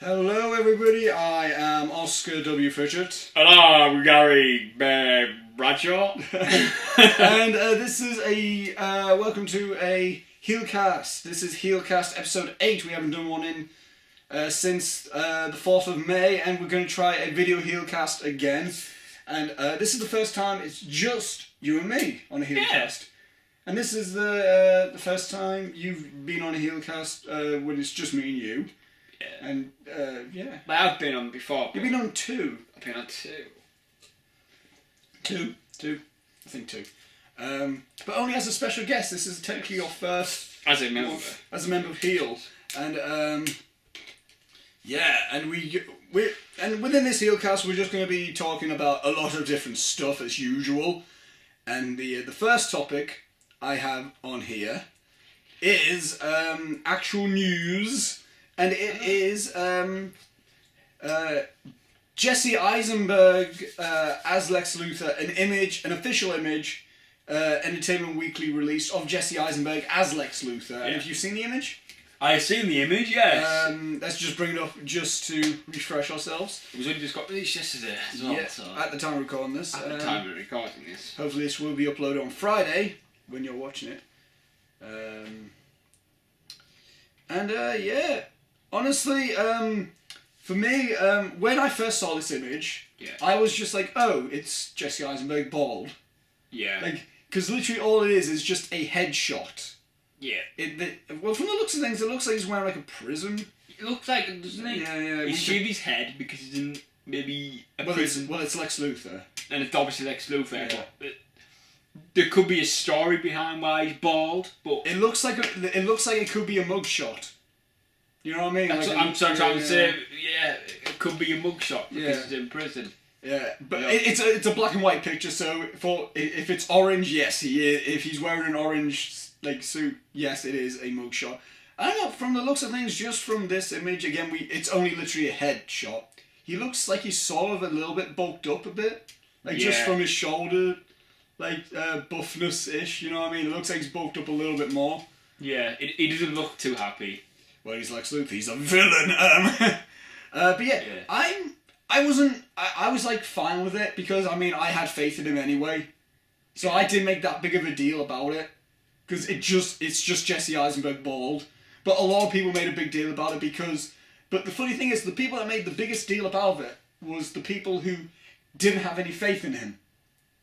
Hello everybody, I am Oscar W. Fitchett. Hello, Gary Bradshaw. And this is a, welcome to a Heelcast. This is Heelcast episode 8. We haven't done one in since the 4th of May, and we're going to try a video Heelcast again. And this is the first time it's just you and me on a Heelcast. Yeah. And this is the first time you've been on a Heelcast when it's just me and you. Yeah. And, yeah. But I've been on before. You've been on 2. I've been on 2. 2? I think 2. But only as a special guest. This is technically your first... As a member. As a member of Heel. And, yeah, and and within this Heelcast, we're just going to be talking about a lot of different stuff as usual. And the first topic I have on here is actual news. And it is Jesse Eisenberg as Lex Luthor, an official image, Entertainment Weekly released of Jesse Eisenberg as Lex Luthor. Yeah. And have you seen the image? I've seen the image, yes. Let's just bring it up just to refresh ourselves. It was only just got released yesterday as well. Yeah, so. at the time of recording this. At the time of recording this. Hopefully this will be uploaded on Friday when you're watching it. Yeah. Honestly, for me, when I first saw this image, yeah. I was just like, oh, it's Jesse Eisenberg bald. Yeah. Like, because literally all it is just a headshot. Yeah. Well, from the looks of things, it looks like he's wearing like a prism. It looks like it, doesn't it? Yeah. He shaved his head because he's in maybe a prison. It's Lex Luthor. And it's obviously Lex Luthor. Yeah. But there could be a story behind why he's bald, but... It looks like it could be a mugshot. You know what I mean? That's what I'm trying to say. Yeah, it could be a mugshot because he's in prison. Yeah, but it's a black and white picture. So if it's orange, yes, he is. If he's wearing an orange suit, yes, it is a mugshot. I don't know. From the looks of things, just from this image, again, it's only literally a headshot. He looks like he's sort of a little bit bulked up a bit, just from his shoulder, buffness ish. You know what I mean? It looks like he's bulked up a little bit more. Yeah, he doesn't look too happy. Well, he's Lex Luthor. He's a villain. But yeah, I was like fine with it because I mean I had faith in him anyway, so I didn't make that big of a deal about it because it's just Jesse Eisenberg bald. But a lot of people made a big deal about it but the funny thing is the people that made the biggest deal about it was the people who didn't have any faith in him.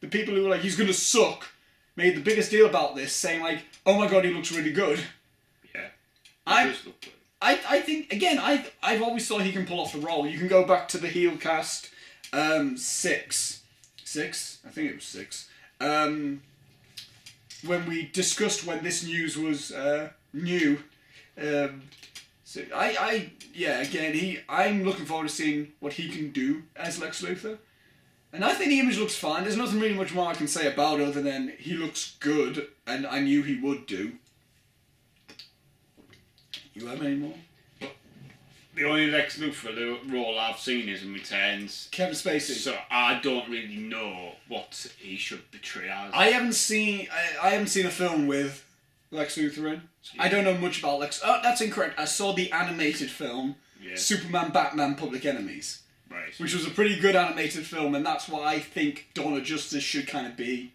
The people who were like he's gonna suck made the biggest deal about this, saying like, oh my god, he looks really good. Yeah. I think, again, I've always thought he can pull off the role. You can go back to the Heelcast 6. 6? I think it was 6. When we discussed when this news was new. So I'm looking forward to seeing what he can do as Lex Luthor. And I think the image looks fine. There's nothing really much more I can say about it other than he looks good, and I knew he would do. You have any more? The only Lex Luthor role I've seen is in Returns. Kevin Spacey. So I don't really know what he should portray as. I haven't seen a film with Lex Luthor in. Yeah. I don't know much about Lex. Oh, that's incorrect. I saw the animated film, Superman, Batman, Public Enemies. Right. Which was a pretty good animated film, and that's what I think Dawn of Justice should kind of be.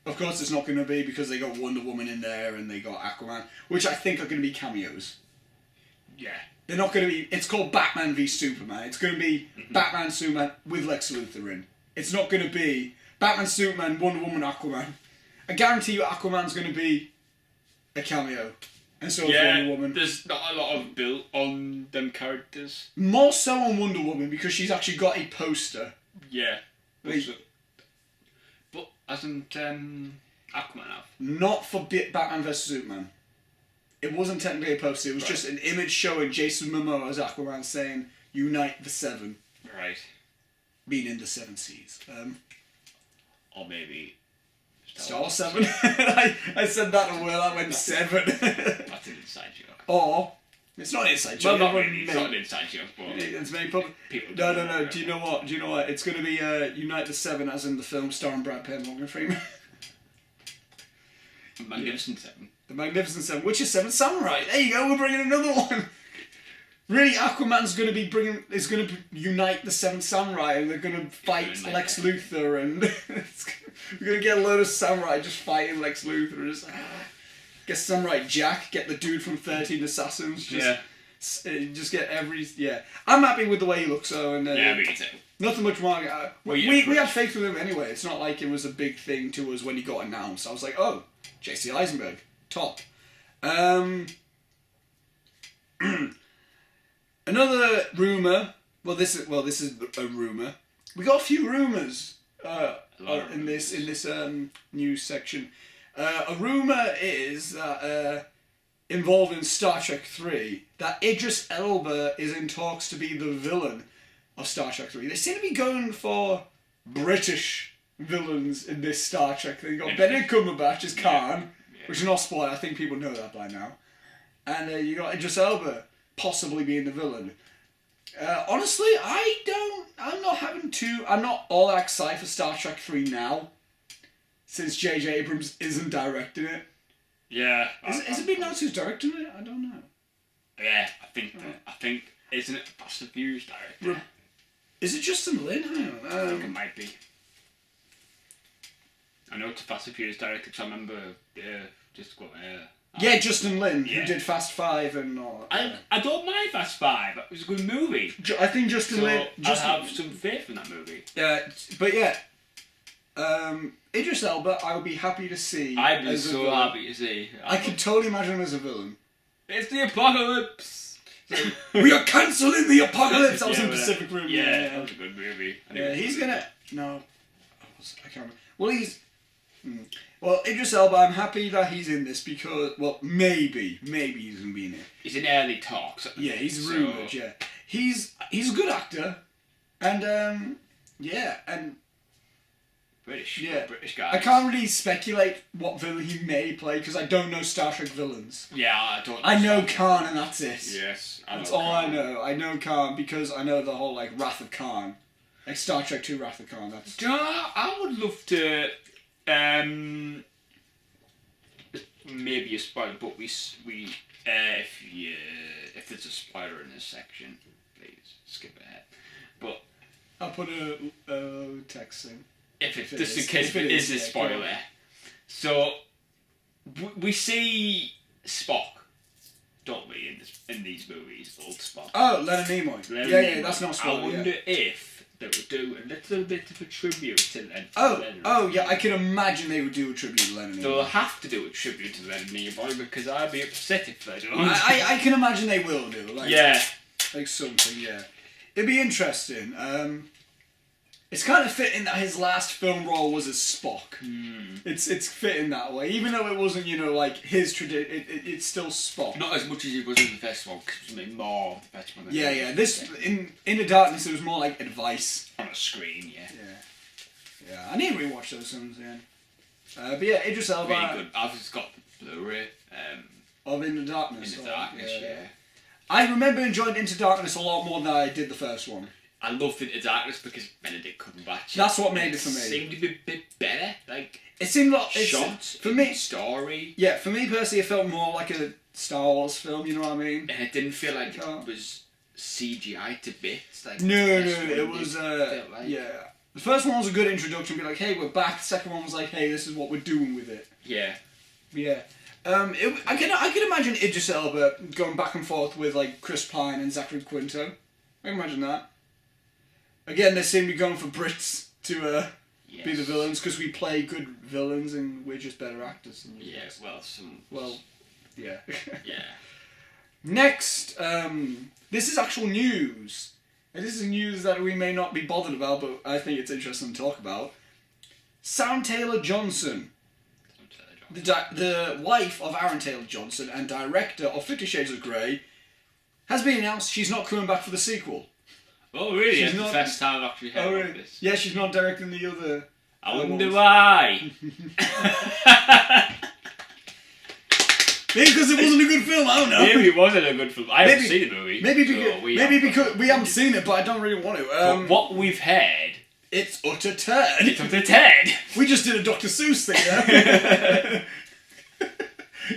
Of course, it's not going to be because they got Wonder Woman in there and they got Aquaman, which I think are going to be cameos. Yeah. They're not going to be... It's called Batman v Superman. It's going to be Batman, Superman with Lex Luthor in. It's not going to be Batman, Superman, Wonder Woman, Aquaman. I guarantee you Aquaman's going to be a cameo. And so is Wonder Woman. There's not a lot of built on them characters. More so on Wonder Woman because she's actually got a poster. Yeah. But hasn't Aquaman have? Not for Batman vs Superman. It wasn't technically a poster, it was just an image showing Jason Momoa as Aquaman saying, Unite the Seven. Right. Meaning the Seven Seas. Or maybe... Star 7? I said that and I went 7. That's an inside joke. Or... It's not an inside joke. Well, not really. It's not an inside joke, but... It's made public. No. Do you know what? It's going to be Unite the Seven as in the film starring Brad Pitt and Morgan Freeman. Magnificent Seven. The Magnificent Seven, which is Seven Samurai. There you go, we're bringing another one. Really, Aquaman's going to be unite the Seven Samurai, and they're going to fight Lex Luthor, and we're going to get a load of samurai just fighting Lex Luthor. Get Samurai Jack, get the dude from 13 Assassins. Just get I'm happy with the way he looks, though, and me too. Nothing much wrong. We had faith with him anyway. It's not like it was a big thing to us when he got announced. I was like, oh, Jesse Eisenberg, top. Another rumour. Well, this is a rumour. We got a few rumours in this news section. A rumour is that involving Star Trek 3 that Idris Elba is in talks to be the villain of Star Trek 3. They seem to be going for British villains in this Star Trek thing. You got Benedict Cumberbatch as Khan, which is not spoiler. I think people know that by now. And you got Idris Elba possibly being the villain. Honestly, I'm not all that excited for Star Trek 3 now, since J.J. Abrams isn't directing it. Yeah. Is it been announced who's directing it? I don't know. Yeah, I think isn't it Fast and Furious director? Is it Justin Lin? I think it might be. I know it's a Fast and Furious director because I remember Justin Lin, who did Fast 5 and all. I don't mind Fast 5. It was a good movie. I think Justin Lin... I have some faith in that movie. But yeah, Idris Elba, I would be happy to see. I'd be so happy to see. I could totally imagine him as a villain. It's the apocalypse! We are cancelling the apocalypse! That was in Pacific Rim. Yeah, that was a good movie. He's gonna... No. I can't remember. Well, Idris Elba, I'm happy that he's in this because... Well, maybe he's going to be in it. He's in early talks. Yeah, he's rumoured, yeah. He's a good actor. And, and... British guy. I can't really speculate what villain he may play because I don't know Star Trek villains. Yeah, I don't know. I know Khan and that's it. Yes. That's all I know. I know Khan because I know the whole, Wrath of Khan. Like Star Trek 2 Wrath of Khan. That's... I would love to... maybe a spoiler, but if there's a spoiler in this section, please skip ahead. But I'll put a text thing. Just in case it is a spoiler. So we see Spock, don't we, in these movies, old Spock. Oh, Leonard Nimoy. Yeah, that's not spoiler. I wonder if they would do a little bit of a tribute to Leonard. Yeah, I can imagine they would do a tribute to Leonard Nimoy. They'll have to do a tribute to Leonard Nimoy because I'd be upset if they don't. I can imagine they will do. Like something, yeah. It'd be interesting. It's kind of fitting that his last film role was as Spock. It's fitting that way, even though it wasn't, his tradition. It's still Spock. Not as much as it was in the first one, because it was more of the first one. Yeah. This in the Darkness, it was more like advice on a screen. Yeah. I need to rewatch those films again. But yeah, Idris Elba. Really good. I've just got the Blu-ray of In the Darkness. In the Darkness, yeah. I remember enjoying Into Darkness a lot more than I did the first one. I loved Into Darkness because Benedict Cumberbatch. That's what made it for me. It seemed to be a bit better. It seemed like... Shots, for me, story. Yeah, for me personally, it felt more like a Star Wars film, you know what I mean? And it didn't feel like it was CGI to bits. No, it was... yeah. The first one was a good introduction, be like, hey, we're back. The second one was like, hey, this is what we're doing with it. Yeah. Yeah. I can imagine Idris Elba going back and forth with, Chris Pine and Zachary Quinto. I can imagine that. Again, they seem to be going for Brits to be the villains because we play good villains and we're just better actors. Yeah. Yeah. Next, this is actual news. And this is news that we may not be bothered about, but I think it's interesting to talk about. Sam Taylor Johnson, the wife of Aaron Taylor Johnson and director of 50 Shades of Grey, has been announced she's not coming back for the sequel. Oh, really? It's the first time I've actually heard of this. Yeah, she's not directing the other... I wonder why. Maybe because it wasn't a good film, I don't know. Maybe it wasn't a good film. I haven't seen the movie. Maybe because we haven't seen it, but I don't really want to. But what we've heard... It's utter turd. It's utter turd. We just did a Dr. Seuss thing there.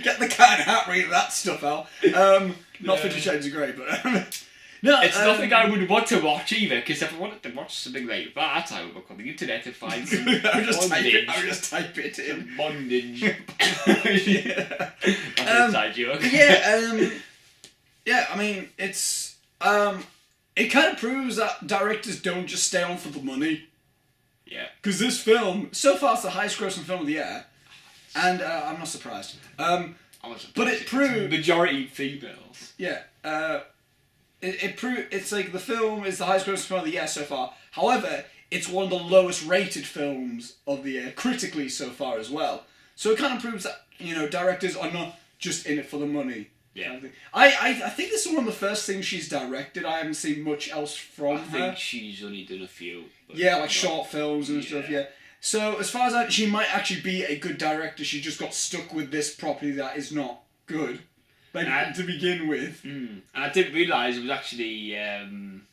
Get the cat and hat, read that stuff out. Not Fitchett's great, but no, it's nothing I would want to watch either. Because if I wanted to watch something like that, I would look on the internet and find some I would just type it in. Bondage. Yeah. That's an inside joke. Yeah. I mean, it's it kind of proves that directors don't just stay on for the money. Yeah. Because this film, so far, it's the highest grossing film of the year, and I'm not surprised. But it proved majority females. Yeah. It proved it's like the film is the highest grossing film of the year so far. However, it's one of the lowest rated films of the year critically so far as well. So it kind of proves that directors are not just in it for the money. Yeah. I think this is one of the first things she's directed. I haven't seen much else from her. I think she's only done a few. Yeah, like short films and stuff. Yeah. So as far as she might actually be a good director, she just got stuck with this property that is not good, to begin with. And I didn't realise it was actually Aaron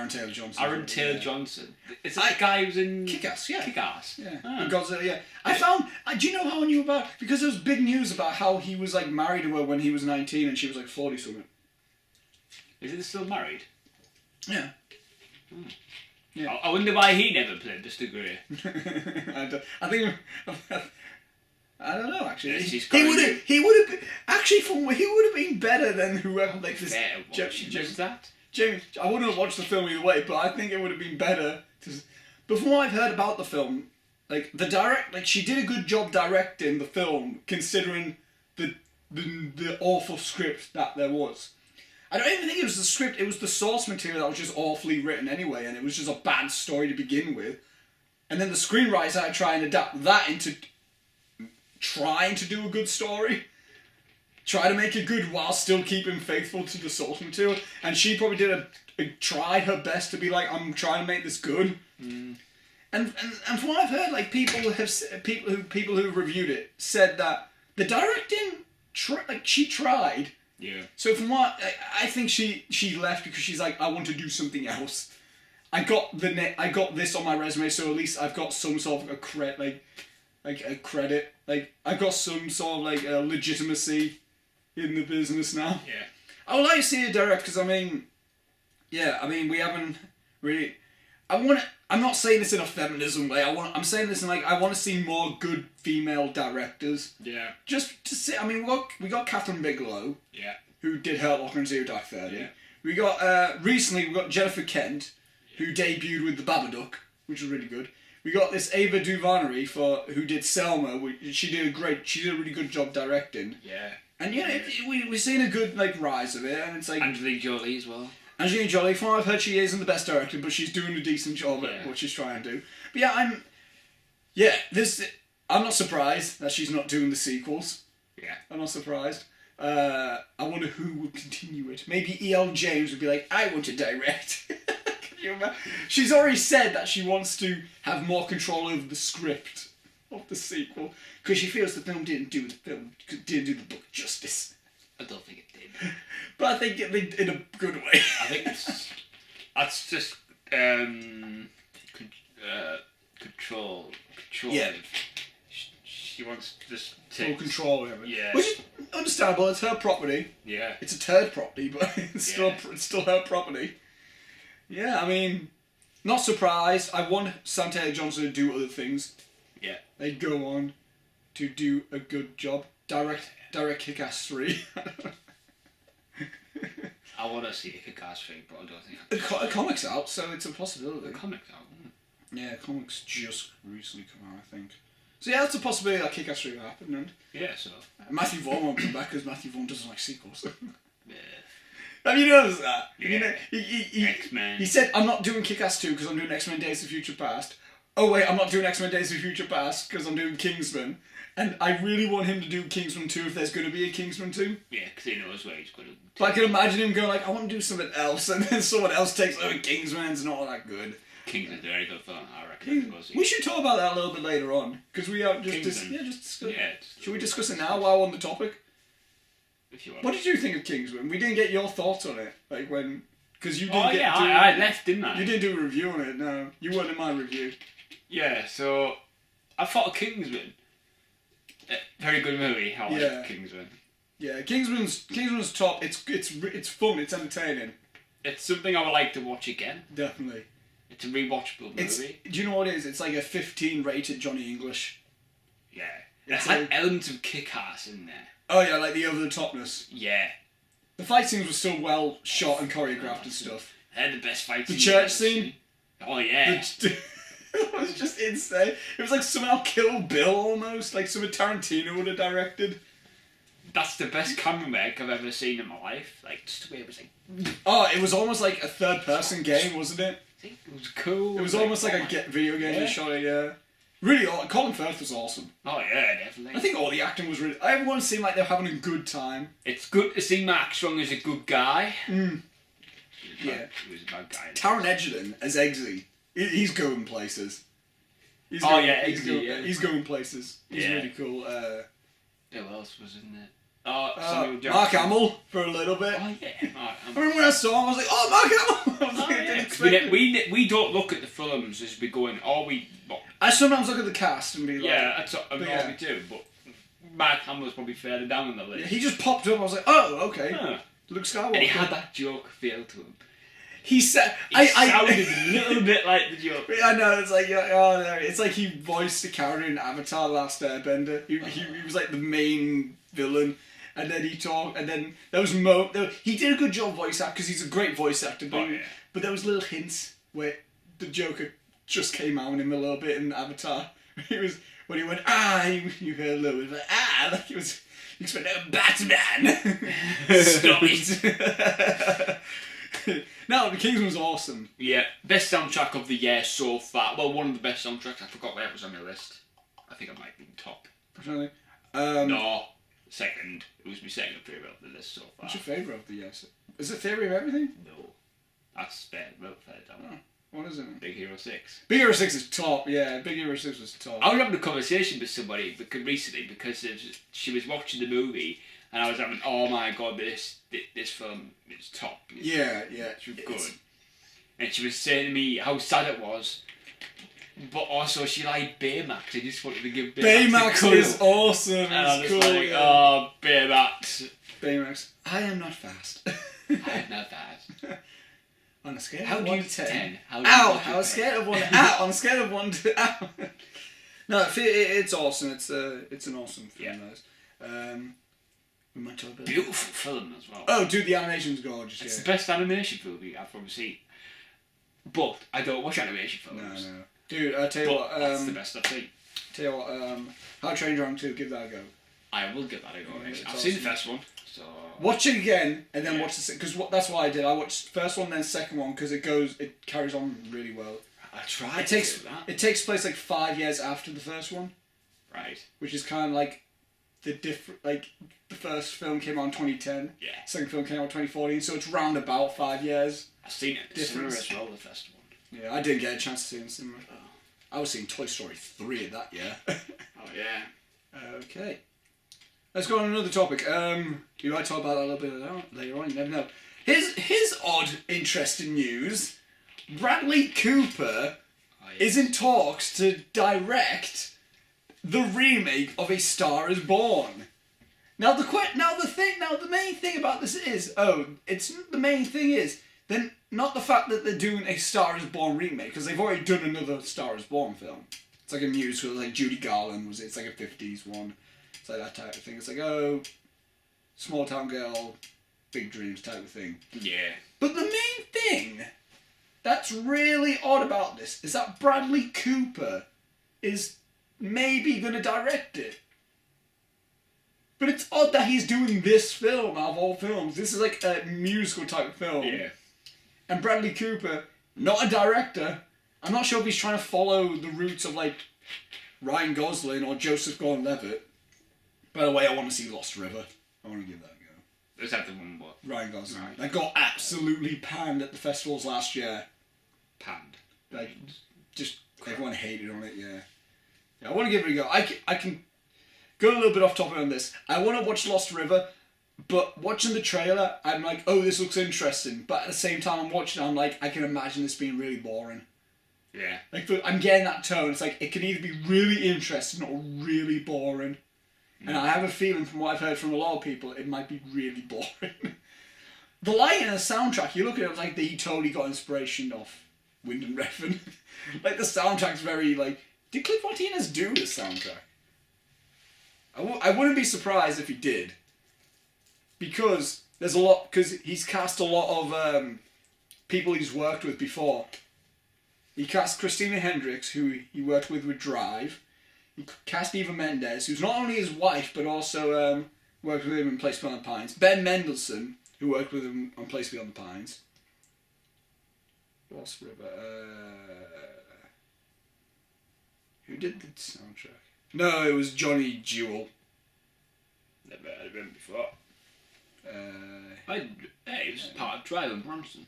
Taylor Johnson. Aaron Taylor Johnson. Is that the guy who's in Kick-Ass? Yeah. Kick-Ass. Yeah. Godzilla. Yeah. I found. Do you know how I knew about? Because there was big news about how he was like married to her when he was 19 and she was like 40 something. Is he still married? Yeah. Yeah. I wonder why he never played Mr. Grey. I think. I don't know. Actually, He would have actually he would have been better than whoever like this. James that. James, I wouldn't have watched the film either way, but I think it would have been better. But from what I've heard about the film, like she did a good job directing the film, considering the awful script that there was. I don't even think it was the script; it was the source material that was just awfully written anyway, and it was just a bad story to begin with. And then the screenwriters had to try and adapt that into trying to do a good story. Try to make it good while still keeping faithful to the source material, and she probably tried her best to be like, I'm trying to make this good. And from what I've heard, like people who reviewed it said that the directing, she tried. Yeah. So from what I think she left because she's like, I want to do something else. I got this on my resume, so at least I've got some sort of a credit. Like I've got some sort of like legitimacy in the business now. Yeah. I would like to see a direct because we haven't really. I'm not saying this in a feminism way. I'm saying this in like I want to see more good female directors. Yeah. Just to see. We got Catherine Bigelow. Yeah. Who did Hurt Locker and Zero Dark 30. Yeah. We got recently we got Jennifer Kent, who debuted with The Babadook, which was really good. We got this Ava DuVernay who did Selma. She did a really good job directing. Yeah. And we've seen a good rise of it, and it's like Angelina Jolie as well. Angelina Jolie, from what I've heard, she isn't the best director, but she's doing a decent job at what she's trying to do. But I'm not surprised that she's not doing the sequels. Yeah. I'm not surprised. I wonder who will continue it. Maybe E.L. James would be like, I want to direct. Can you imagine? She's already said that she wants to have more control over the script of the sequel because she feels the film didn't do the book justice. I don't think it did. But I think it did in a good way. I think that's just control. Yeah. She wants to just full control over it. Yeah. Which is understandable. It's her property. Yeah. It's a turd property, but it's still her property. Yeah, I mean, not surprised. I want Sam Taylor Johnson to do other things. Yeah. They go on to do a good job. Direct Kick-Ass 3. I want to see the Kick-Ass 3, but I don't think The comic's out, so it's a possibility. The comic's out. Yeah, comics just recently come out, I think. So yeah, that's a possibility that Kick-Ass 3 will happen. And yeah, so Matthew Vaughn won't come back because Matthew Vaughn doesn't like sequels. Yeah. Have you noticed that? Yeah. He said, I'm not doing Kick-Ass 2 because I'm doing X-Men Days of Future Past. Oh wait, I'm not doing X-Men Days of Future Past because I'm doing Kingsman. And I really want him to do Kingsman 2 if there's going to be a Kingsman 2. Yeah, because he knows where he's going to... But I can imagine him going like, I want to do something else, and then someone else takes over Kingsman and it's not that good. Kingsman's a very good film, I reckon. We should talk about that a little bit later on, because we are just discuss. Yeah, should we discuss it now while on the topic? If you want. What did you think of Kingsman? We didn't get your thoughts on it, like when, because you didn't. Oh yeah, I left, didn't I? You didn't do a review on it. No, you weren't in my review. Yeah, so I thought Kingsman. Very good movie. I like Kingsman. Yeah, Kingsman's top. It's fun. It's entertaining. It's something I would like to watch again. Definitely. It's a rewatchable movie. Do you know what it is? It's like a 15 rated Johnny English. Yeah. It had elements of kick-ass in there. Oh yeah, like the over-the-topness. Yeah. The fight scenes were still well shot and choreographed and stuff. They had the best fight The scenes church scene. Oh yeah. It was just insane. It was like somehow Kill Bill almost, like something Tarantino would have directed. That's the best camera work I've ever seen in my life. Like, just the way it was like... Oh, it was almost like a third-person game, wasn't it? It was cool. It was almost like a video game shot, yeah. Really, Colin Firth was awesome. Oh yeah, definitely. I think all the acting was really... Everyone seemed like they were having a good time. It's good to see Mark Strong as a good guy. Mm. Yeah. He was a bad guy. Taron Egerton as Eggsy. He's going places. He's going places. He's really cool. Who else was in there? Mark Hamill for a little bit. Oh yeah, Mark Hamill. I remember when I saw him, I was like, oh, Mark Hamill! I didn't expect it. We don't look at the films as we go in, or we... I sometimes look at the cast and be like... Yeah, that's what we do, but Mark Hamill's probably further down on the list. Yeah, he just popped up, I was like, oh, okay. Huh. Luke Skywalker. And he had that joke feel to him. He said... He sounded a little bit like the joke. I know, it's like, oh, no. It's like he voiced the character in Avatar: Last Airbender. He was like the main villain. And then he talked, and then there was he did a good job voice acting, because he's a great voice actor, but there was little hints where the Joker just came out in him a little bit in Avatar. When he went, you heard a little bit like, like he was expecting Batman. Stop it. No, the Kingsman was awesome. Yeah, best soundtrack of the year so far. Well, one of the best soundtracks. I forgot where it was on my list. I think it might be top. Definitely. No, second. It was my second favourite of the list so far. What's your favourite of the year? Is it Theory of Everything? No, that's third down. Oh, what is it? Big Hero 6. Big Hero 6 is top. Yeah, Big Hero 6 was top. I was having a conversation with somebody recently because she was watching the movie. And I was having, oh my god, this film is top. Yeah. It's good. And she was saying to me how sad it was, but also she liked Baymax. I just wanted to give Baymax is awesome. And I was cool, like, oh, Baymax. Baymax. I am not fast. I am not fast. On a scale of 1 to 10. On a scale of 1 to ow. No, it's awesome. It's an awesome film. Yeah. We might talk about beautiful film as well. Oh, dude, the animation's gorgeous. It's the best animation movie I've ever seen. But I don't watch animation films. No. Dude, I tell you what. That's the best I've seen. Tell you what. How to Train Your Dragon 2. Give that a go. I will give that a go. Yeah, I've awesome. seen the first one. So watch it again and then watch the second. Because that's what I did. I watched the first one, then the second one because it carries on really well. I tried. It takes place like 5 years after the first one. Right. Which is kind of like the first film came out in 2010. Yeah. Second film came out in 2014, so it's round about 5 years. I've seen it in the cinema as well, the first one. Yeah, I didn't get a chance to see it in the cinema. Oh. I was seeing Toy Story 3 at that year. Oh yeah. Okay. Let's go on another topic. You might talk about that a little bit later on, you never know. Here's odd, interesting news. Bradley Cooper is in talks to direct the remake of A Star Is Born. Now the main thing about this is, then not the fact that they're doing A Star Is Born remake, because they've already done another Star Is Born film. It's like a musical, like Judy Garland it's like a 50s one. It's like that type of thing. It's like, small town girl, big dreams type of thing. Yeah. But the main thing that's really odd about this is that Bradley Cooper is maybe going to direct it. But it's odd that he's doing this film out of all films. This is like a musical type of film. Yeah. And Bradley Cooper, not a director. I'm not sure if he's trying to follow the roots of like Ryan Gosling or Joseph Gordon-Levitt. By the way, I want to see Lost River. I want to give that a go. Is that the one what? Ryan Gosling. Right. That got absolutely panned at the festivals last year. Panned. Like, just everyone hated on it, yeah. I want to give it a go. I can go a little bit off topic on this. I want to watch Lost River, but watching the trailer, I'm like, oh, this looks interesting. But at the same time, I'm watching it, I'm like, I can imagine this being really boring. Yeah. Like, I'm getting that tone. It's like, it can either be really interesting or really boring. And I have a feeling from what I've heard from a lot of people, it might be really boring. The lighting and the soundtrack, you look at it like he totally got inspiration off Wind and Refn. Like the soundtrack's very like, did Cliff Martinez do this soundtrack? I wouldn't be surprised if he did. Because there's a lot, because he's cast a lot of people he's worked with before. He cast Christina Hendricks, who he worked with Drive. He cast Eva Mendes, who's not only his wife, but also worked with him in Place Beyond the Pines. Ben Mendelsohn, who worked with him on Place Beyond the Pines. Lost River. Who did the soundtrack? No, it was Johnny Jewel. Never heard of him before. He was part of Drive and Bronson.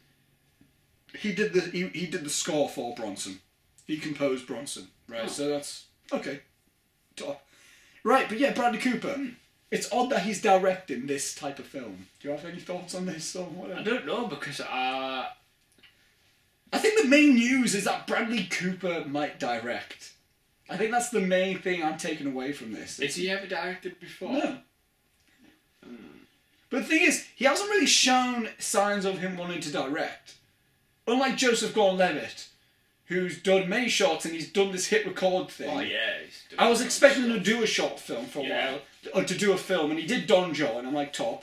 He did the score for Bronson. He composed Bronson, right? So that's okay. Top. Right, but yeah, Bradley Cooper. It's odd that he's directing this type of film. Do you have any thoughts on this or whatever? I don't know because I think the main news is that Bradley Cooper might direct. I think that's the main thing I'm taking away from this. Has he ever directed before? No. But the thing is, he hasn't really shown signs of him wanting to direct. Unlike Joseph Gordon-Levitt, who's done many shorts and he's done this hit record thing. Oh yeah. I was expecting him to do a short film for a while, or to do a film, and he did Don Joe, and I'm like, top.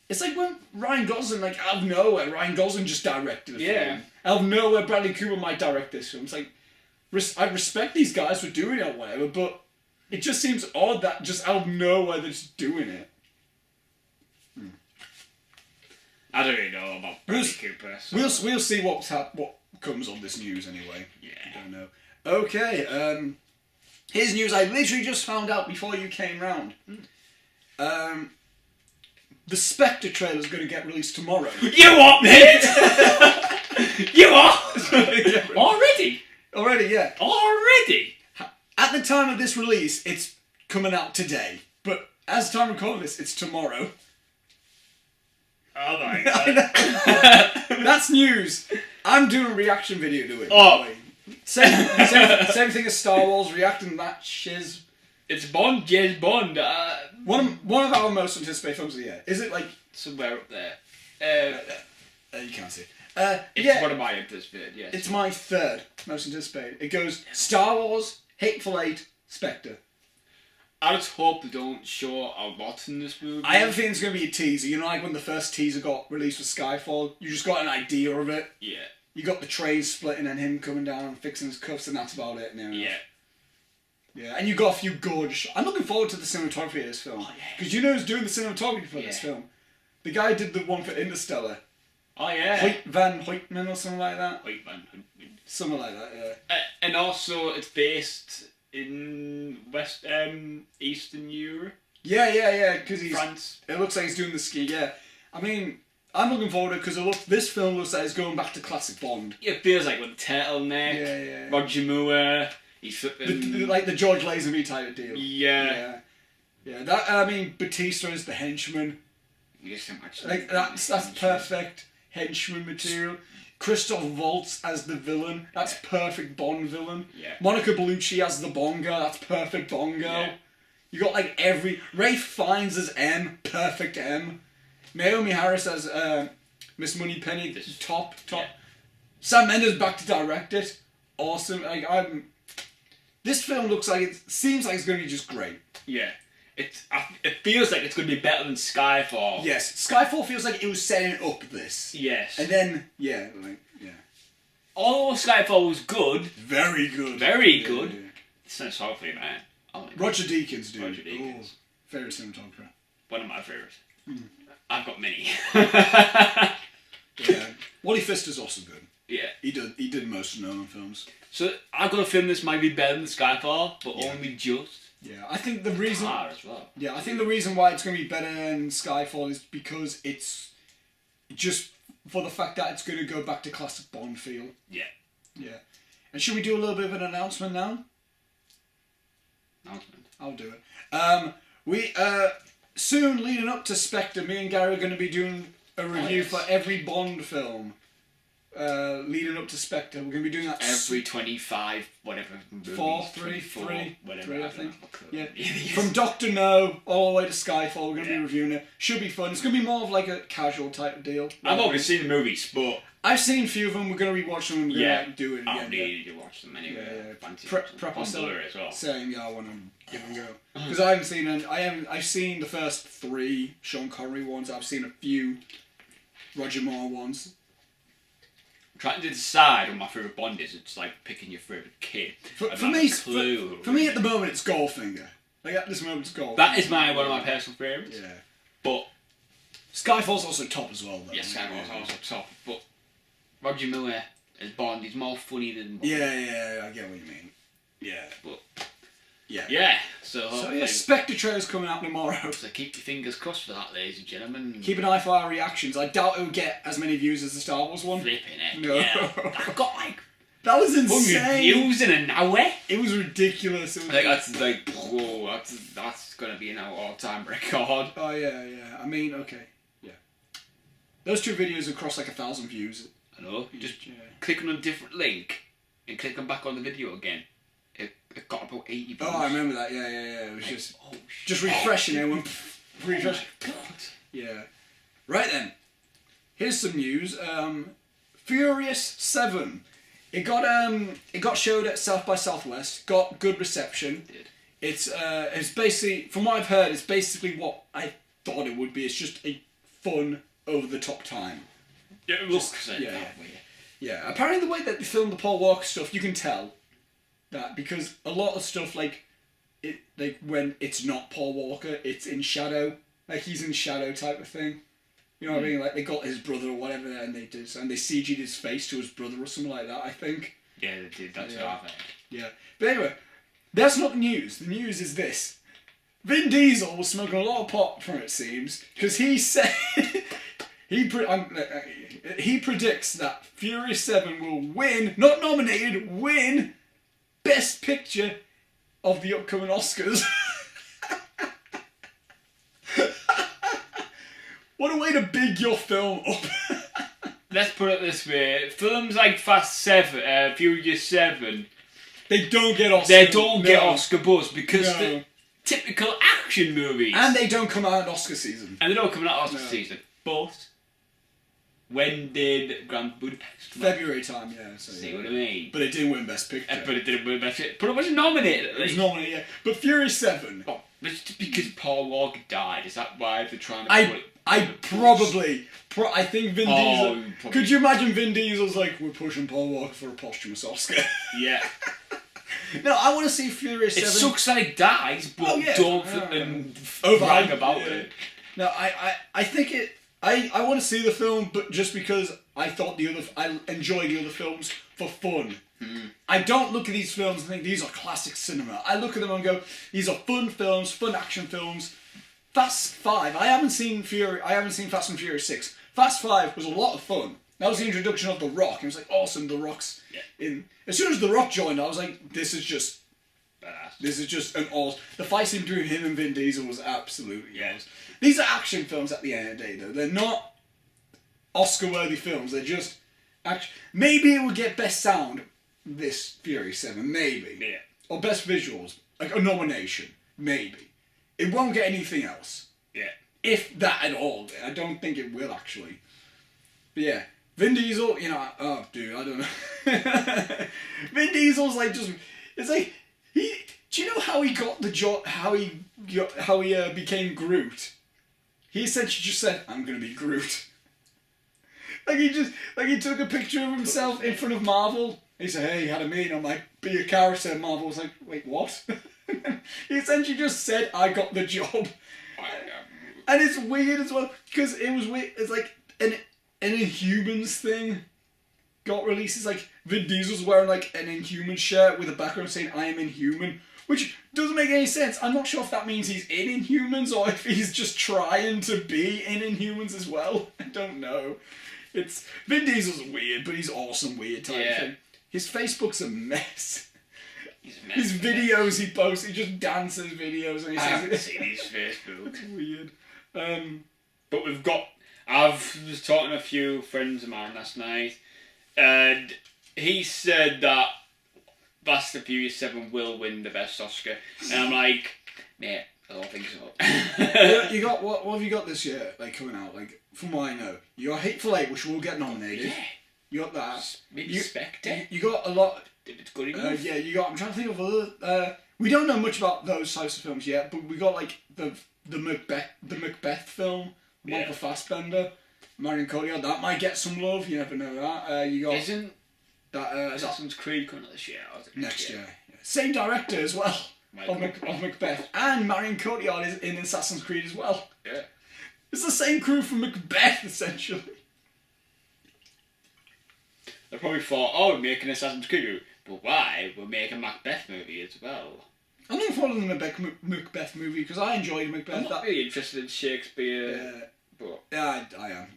It's like when Ryan Gosling, like out of nowhere, Ryan Gosling just directed a film. Out of nowhere, Bradley Cooper might direct this film. It's like, I respect these guys for doing it or whatever, but it just seems odd that just out of nowhere they're just doing it. I don't really know about Bradley Cooper. So. We'll see what comes on this news anyway. Yeah. I don't know. Okay. Here's news I literally just found out before you came round. The Spectre trailer's going to get released tomorrow. You what, mate? You what? Already? Already, yeah. Already? At the time of this release, it's coming out today. But as the time of recording this, it's tomorrow. Oh my god. That's news. I'm doing a reaction video to it. Oh. Same thing as Star Wars reacting to that shiz. It's Bond, James Bond. One of our most anticipated films of the year. Is it like somewhere up there? You can't see. It's one of my anticipated. Yes. It's my third most anticipated. It goes Star Wars, Hateful Eight, Spectre. I just hope they don't show a lot in this movie. I have a feeling it's going to be a teaser. You know, like when the first teaser got released with Skyfall, you just got an idea of it. Yeah. You got the trays splitting and him coming down and fixing his cuffs, and that's about it. Now. Yeah. Yeah, and you got a few gorgeous. I'm looking forward to the cinematography of this film. Oh, yeah. Because you know who's doing the cinematography for this film? The guy who did the one for Interstellar. Oh, yeah. Hoyt Van Hoytman or something like that. Hoyt Van Hoytman. Something like that, yeah. And also, it's based in Eastern Europe. Yeah, because he's... France. It looks like he's doing the ski, yeah. I mean, I'm looking forward to it because this film looks like it's going back to classic Bond. It feels like with the turtleneck, yeah. Roger Moore, he's like the George Lazenby type of deal. Yeah. That, I mean, Batista is the henchman. Yes, like that's perfect henchman material. Christoph Waltz as the villain. That's perfect Bond villain. Yeah. Monica Bellucci as the Bond girl. That's perfect Bond girl. Yeah. You got like Ralph Fiennes as M. Perfect M. Naomi Harris as Miss Moneypenny. Top. Yeah. Sam Mendes back to direct it. Awesome. This film seems like it's going to be just great. Yeah. It feels like it's going to be better than Skyfall. Yes, Skyfall feels like it was setting up this. Yes. And then, Although Skyfall was good. Very good. Very good. Yeah. Cinematography, man. Roger Deakins, dude. Roger Deakins. Favourite cinematographer. One of my favourites. I've got many. Yeah. Wally Pfister's also good. Yeah. He did most of Nolan films. So I've got a film this might be better than Skyfall, but only just. Yeah, I think the reason. As well. Yeah, I think the reason why it's going to be better than Skyfall is because it's just for the fact that it's going to go back to classic Bond feel. Yeah. Yeah. And should we do a little bit of an announcement now? Announcement. I'll do it. We soon leading up to Spectre, me and Gary are going to be doing a review for every Bond film. leading up to Spectre. We're going to be doing that every 25, whatever. Movies, 3, whatever. I think. Yeah. From Doctor No all the way to Skyfall, we're going to be reviewing it. Should be fun. It's going to be more of like a casual type of deal. I've already seen the movies, but I've seen a few of them. We're going to rewatch them and we're going to do it again. I need to watch them anyway. Prep on Blu-ray as well. Saying, I want to give them a go. Because I haven't seen any. I've seen the first 3 Sean Connery ones. I've seen a few Roger Moore ones. I'm trying to decide what my favourite Bond is. It's like picking your favourite kid. For me at the moment, it's Goldfinger. Like at this moment, it's Goldfinger. That is one of my personal favourites. Yeah. But Skyfall's also top as well, though. Yeah, Skyfall's also top. But Roger Moore as Bond, he's more funny than Bond. Yeah, I get what you mean. Yeah. But yeah. So Spectre trailer's coming out tomorrow. So keep your fingers crossed for that, ladies and gentlemen. Keep an eye for our reactions. I doubt it'll get as many views as the Star Wars one. Flipping it. No. Yeah. That got like that was 100 insane. views in an hour. It was ridiculous. That's like whoa. That's gonna be an all-time record. Oh yeah. I mean, okay. Yeah. Those 2 videos have crossed like 1,000 views. I know. You just click on a different link and click on back on the video again. It got about 80 views. Oh, I remember that. Yeah. It was just refreshing. It went refresh. Yeah. Right then. Here's some news. Furious 7. It got showed at South by Southwest. Got good reception. It did. It's basically, from what I've heard, it's basically what I thought it would be. It's just a fun, over the top time. Yeah, it looks that way. Yeah. Apparently, the way that they filmed the Paul Walker stuff, you can tell that because a lot of stuff when it's not Paul Walker, it's in shadow, like he's in shadow type of thing. You know what I mean? Like they got his brother or whatever there, and they CG'd his face to his brother or something like that. I think. Yeah, they did. That's what I think. Yeah, but anyway, that's not the news. The news is this: Vin Diesel was smoking a lot of pot, from it seems, because he said he predicts that Furious 7 will win, not nominated, win Best Picture of the upcoming Oscars. What a way to big your film up. Let's put it this way: films like Furious 7, they don't get Oscar. They don't get Oscar buzz because they're typical action movies, and they don't come out in Oscar season. Season. But when did Grand Budapest come February time, yeah. So, see what I mean? But it didn't win Best Picture. But it didn't win Best Picture. But it was nominated. It was nominated, yeah. But Furious 7. Oh, it's just because Paul Walker died. Is that why they're trying to put it? I think Vin Diesel. Could you imagine Vin Diesel's like, we're pushing Paul Walker for a posthumous Oscar? Yeah. No, I want to see Furious 7. It sucks that he dies, but don't brag about it. No, I think it. I want to see the film, but just because I enjoy the other films for fun. I don't look at these films and think these are classic cinema. I look at them and go, these are fun films, fun action films. Fast 5. I haven't seen Fast and Furious 6. Fast 5 was a lot of fun. That was the introduction of The Rock. It was like awesome. The Rock's in. As soon as The Rock joined, I was like, this is just badass. This is just an awesome. The fight scene between him and Vin Diesel was absolutely awesome. These are action films at the end of the day, though. They're not Oscar-worthy films. They're just action. Maybe it would get best sound. This Furious 7, maybe. Yeah. Or best visuals, like a nomination, maybe. It won't get anything else. Yeah. If that at all. I don't think it will, actually. But yeah. Vin Diesel, oh, dude, I don't know. Vin Diesel's like just, it's like, do you know how he got the job, how he became Groot? He essentially just said, I'm going to be Groot. He took a picture of himself in front of Marvel. He said, hey, had a meeting. I'm like, be a character. And Marvel was like, wait, what? He essentially just said, I got the job. And it's weird as well, because it was weird. It's like an Inhumans thing got released. It's like Vin Diesel's wearing like an Inhuman shirt with a background saying, I am Inhuman. Which doesn't make any sense. I'm not sure if that means he's in Inhumans or if he's just trying to be in Inhumans as well. I don't know. Vin Diesel's weird, but he's awesome weird type thing. His Facebook's a mess. He's a mess. His videos he posts, he just dances videos. And I haven't seen his Facebook. It's weird. But I was talking to a few friends of mine last night, and he said that Fast and Furious 7 will win the best Oscar, and I'm like, mate, I don't think so. You got what have you got this year? Like coming out, like from what I know, you got Hateful Eight, which will get nominated. Yeah. You got that. Maybe Spectre. You got a lot. If it's good enough. Yeah, you got. I'm trying to think of other. We don't know much about those types of films yet, but we got like the Macbeth film, Michael Fassbender, Marion Cotillard. That might get some love. You never know that. You got. Isn't that Assassin's Creed coming out this year? Or is it next year? Yeah. Same director as well. Of Macbeth, and Marion Cotillard is in Assassin's Creed as well. Yeah. It's the same crew from Macbeth, essentially. They probably thought, oh, we're making Assassin's Creed movie, but why? We're making a Macbeth movie as well. I'm not following the Macbeth movie because I enjoyed Macbeth. I'm not really interested in Shakespeare. But yeah, I am.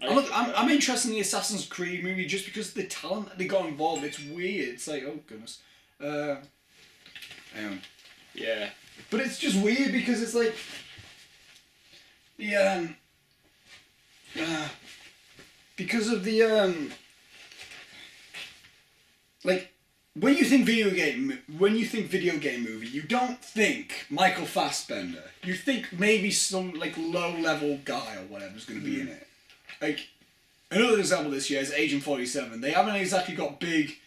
I'm interested in the Assassin's Creed movie just because of the talent that they got involved. It's weird. It's like, oh goodness. Hang on. Yeah. But it's just weird because it's like because of the like when you think video game movie, you don't think Michael Fassbender. You think maybe some like low level guy or whatever's going to be in it. Like another example this year is Agent 47. They haven't exactly got big.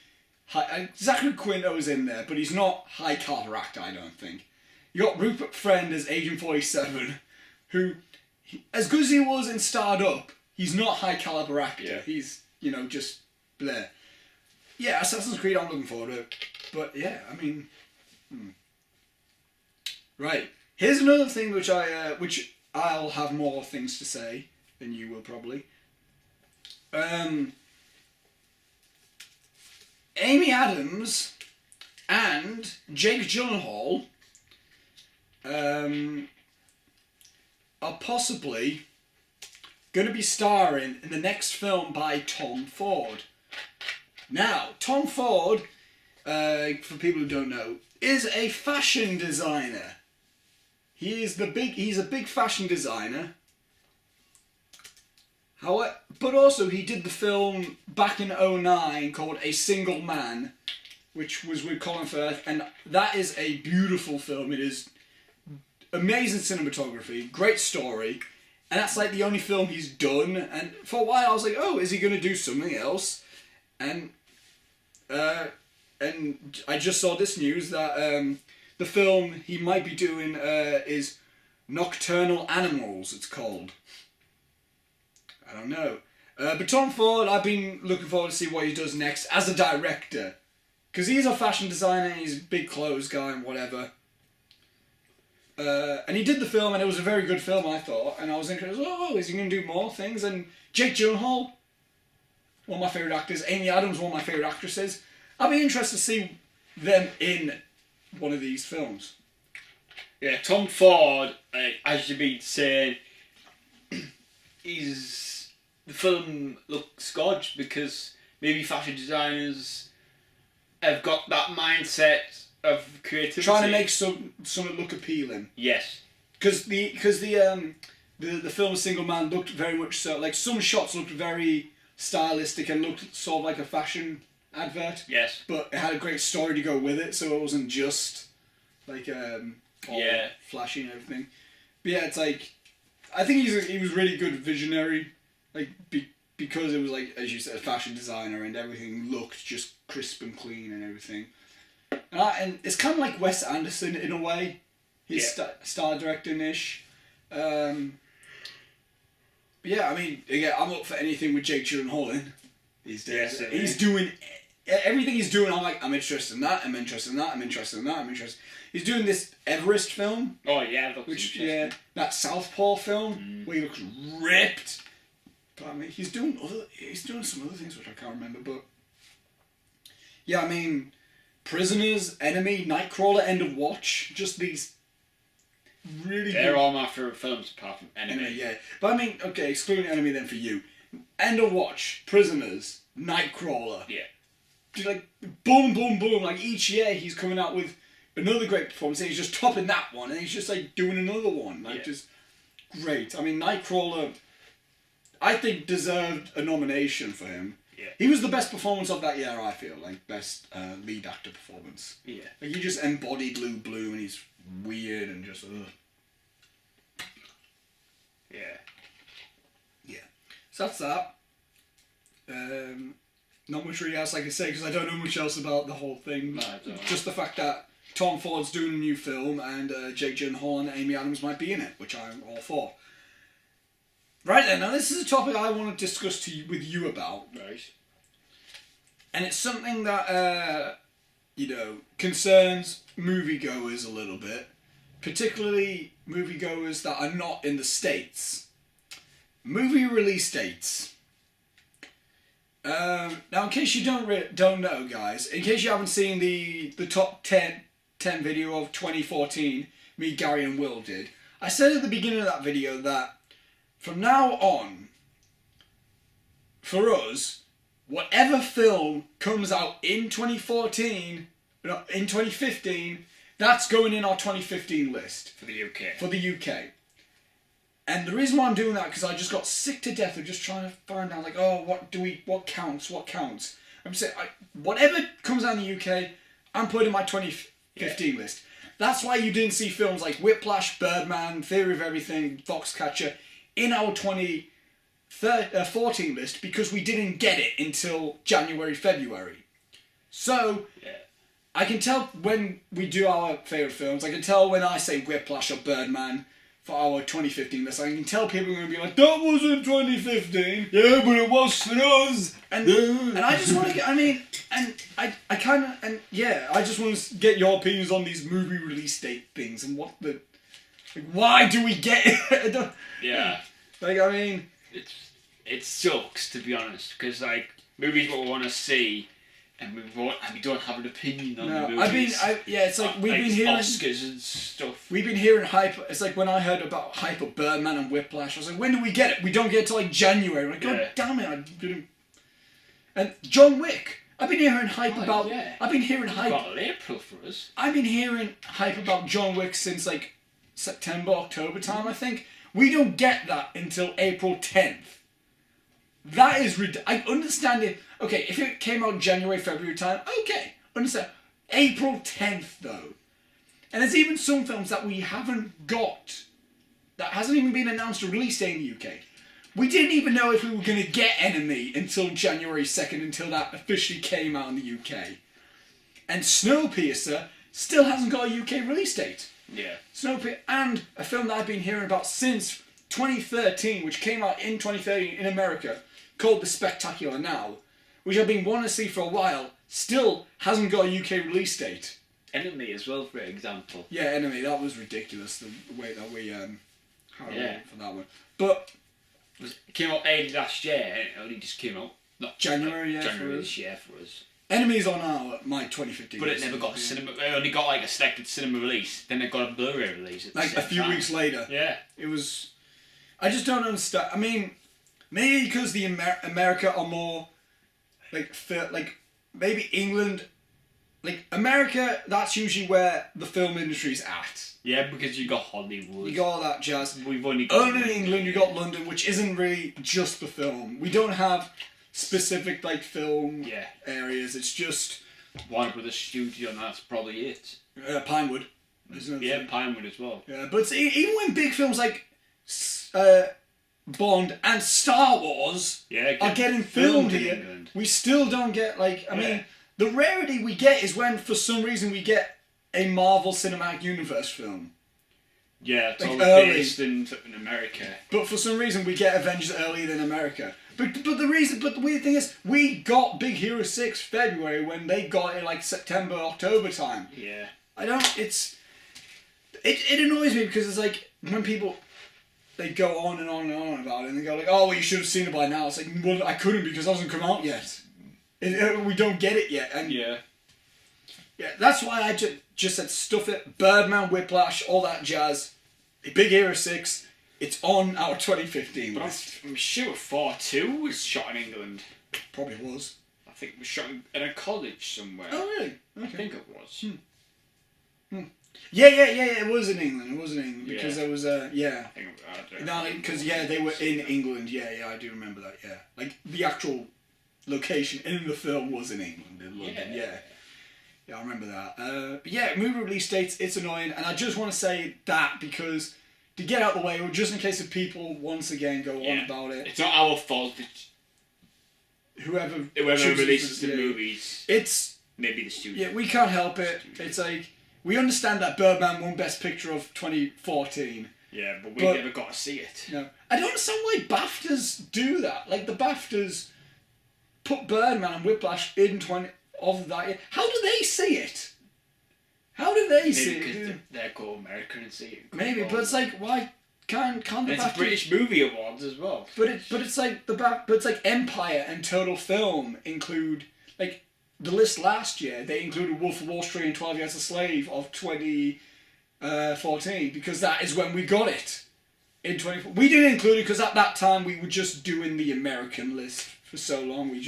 Zachary Quinto's in there, but he's not high caliber actor, I don't think. You got Rupert Friend as Agent 47, who, as good as he was in Starred Up, he's not high caliber actor. Yeah. He's, just bleh. Yeah, Assassin's Creed, I'm looking forward to it. But yeah, I mean, right. Here's another thing which I'll have more things to say than you will probably. Amy Adams and Jake Gyllenhaal are possibly going to be starring in the next film by Tom Ford. Now, Tom Ford, for people who don't know, is a fashion designer. He's a big fashion designer. But also he did the film back in 2009 called A Single Man, which was with Colin Firth, and that is a beautiful film. It is amazing cinematography, great story, and that's like the only film he's done. And for a while I was like, oh, is he going to do something else? And I just saw this news that the film he might be doing is Nocturnal Animals, it's called. I don't know. But Tom Ford, I've been looking forward to see what he does next as a director. Because he's a fashion designer, he's a big clothes guy and whatever. And he did the film, and it was a very good film, I thought. And I was interested, oh, is he going to do more things? And Jake Gyllenhaal, one of my favourite actors. Amy Adams, one of my favourite actresses. I'd be interested to see them in one of these films. Yeah, Tom Ford, as you've been saying, the film looks good because maybe fashion designers have got that mindset of creativity. Trying to make something look appealing. Yes. Because the film Single Man looked very much so, like some shots looked very stylistic and looked sort of like a fashion advert. Yes. But it had a great story to go with it, so it wasn't just like all flashy and everything. But yeah, it's like I think he was really good visionary, like because it was like, as you said, a fashion designer and everything looked just crisp and clean and everything. And it's kind of like Wes Anderson in a way. He's star directing-ish. But yeah, I mean, again, I'm up for anything with Jake Gyllenhaal in these days. Yes, he's doing everything he's doing. I'm like, I'm interested in that. I'm interested in that. I'm interested in that. I'm interested. He's doing this Everest film. Oh yeah, that Southpaw film where he looks ripped. But I mean, he's doing some other things which I can't remember. But yeah, I mean, Prisoners, Enemy, Nightcrawler, End of Watch, just these really. They're all my favourite films apart from Enemy. Yeah, but I mean, okay, excluding Enemy then for you, End of Watch, Prisoners, Nightcrawler. Yeah. Just like boom, boom, boom. Like each year he's coming out with another great performance, and he's just topping that one, and he's just like doing another one, like just great. I mean, Nightcrawler, I think deserved a nomination for him. Yeah. He was the best performance of that year, I feel. Like, best lead actor performance. Yeah. Like, he just embodied Lou Bloom, and he's weird and just, ugh. Yeah. Yeah. So that's that. Not much really else I can say, because I don't know much else about the whole thing. No, I don't. Just the fact that Tom Ford's doing a new film, and Jake Gyllenhaal and Amy Adams might be in it, which I'm all for. Right then, now this is a topic I want to discuss with you about. Right. And it's something that, concerns moviegoers a little bit. Particularly moviegoers that are not in the States. Movie release dates. Now, in case you don't know, guys, in case you haven't seen the top 10 video of 2014, me, Gary and Will did, I said at the beginning of that video that from now on, for us, whatever film comes out in 2014, in 2015, that's going in our 2015 list. For the UK. For the UK. And the reason why I'm doing that, because I just got sick to death of just trying to find out, like, oh, what counts? I'm saying, whatever comes out in the UK, I'm putting in my 2015 list. That's why you didn't see films like Whiplash, Birdman, Theory of Everything, Foxcatcher in our 2014 list, because we didn't get it until January, February. So, I can tell when we do our favourite films, I can tell when I say Whiplash or Birdman for our 2015 list, I can tell people are going to be like, that wasn't 2015. Yeah, but it was for us. And I just want to get, I just want to get your opinions on these movie release date things and why do we get it? Yeah. It sucks, to be honest, because, movies what we want to see, and we don't have an opinion on the movies. It's like we've been hearing Oscars and stuff. We've been hearing hype. It's like when I heard about hype of Birdman and Whiplash, I was like, when do we get it? We don't get it till like January. I'm like, God damn it! I didn't. And John Wick. I've been hearing hype about. Yeah. I've been hearing hype. About April for us. I've been hearing hype about John Wick since like September, October time. I think we don't get that until April 10th. That is I understand it. Okay, if it came out January, February time, okay, understand. April 10th though, and there's even some films that we haven't got, that hasn't even been announced a release date in the UK. We didn't even know if we were going to get Enemy until January 2nd, until that officially came out in the UK. And Snowpiercer still hasn't got a UK release date. Yeah. Snowpiercer, and a film that I've been hearing about since 2013, which came out in 2013 in America, called The Spectacular Now, which I've been wanting to see for a while, still hasn't got a UK release date. Enemy as well, for example. Yeah, Enemy, that was ridiculous, the way that we had for that one. But it came out early last year, and it only just came out January this year for us. Enemy's on my 2015 but it never got a cinema. It only got like a selected cinema release. Then it got a Blu-ray release. Like a few weeks later. Yeah. It was. I just don't understand. I mean, maybe because the America are more maybe England, America. That's usually where the film industry's at. Yeah, because you got Hollywood. You got all that jazz. We've only got in England. You got London, which isn't really just the film. We don't have specific film areas. It's just Warner Brothers Studio, and that's probably it. Pinewood. Yeah, Pinewood as well. Yeah, but even when big films like Bond and Star Wars are getting filmed here, England, we still don't get I mean, the rarity we get is when for some reason we get a Marvel Cinematic Universe film. Yeah, it's all based in America. But for some reason we get Avengers earlier than America. But the weird thing is, we got Big Hero 6 February when they got it September, October time. Yeah. It annoys me because it's when people, they go on and on and on about it and they go oh, well, you should have seen it by now. It's well, I couldn't because it hasn't come out yet. We don't get it yet. And yeah, that's why I just said stuff it. Birdman, Whiplash, all that jazz. Big Hero 6. It's on our 2015 list. I'm sure 4-2 was shot in England. Probably was. I think it was shot in a college somewhere. Oh, really? Okay. I think it was. Yeah, it was in England. It was in England because there was a I think because they were in England. Yeah, I do remember that. Yeah, the actual location in the film was in England, in London. Yeah, I remember that. But yeah, movie release dates, it's annoying, and I just want to say that because to get out of the way, or just in case of people once again go on about it. It's not our fault. Whoever releases the movies, it's maybe the studio. Yeah, we can't help it. It's like we understand that Birdman won Best Picture of 2014. Yeah, but we never got to see it. No, I don't understand why BAFTAs do that. Like the BAFTAs put Birdman and Whiplash in 20 of that year. How do they see it? How do they see it? Because they're called American and see it. Maybe, but it's like why can't the it's BAFTA... British Movie Awards as well. But it's like it's like Empire and Total Film include like the list last year. They included Wolf of Wall Street and 12 Years a Slave of 2014 because that is when we got it in 20. We didn't include it because at that time we were just doing the American list for so long.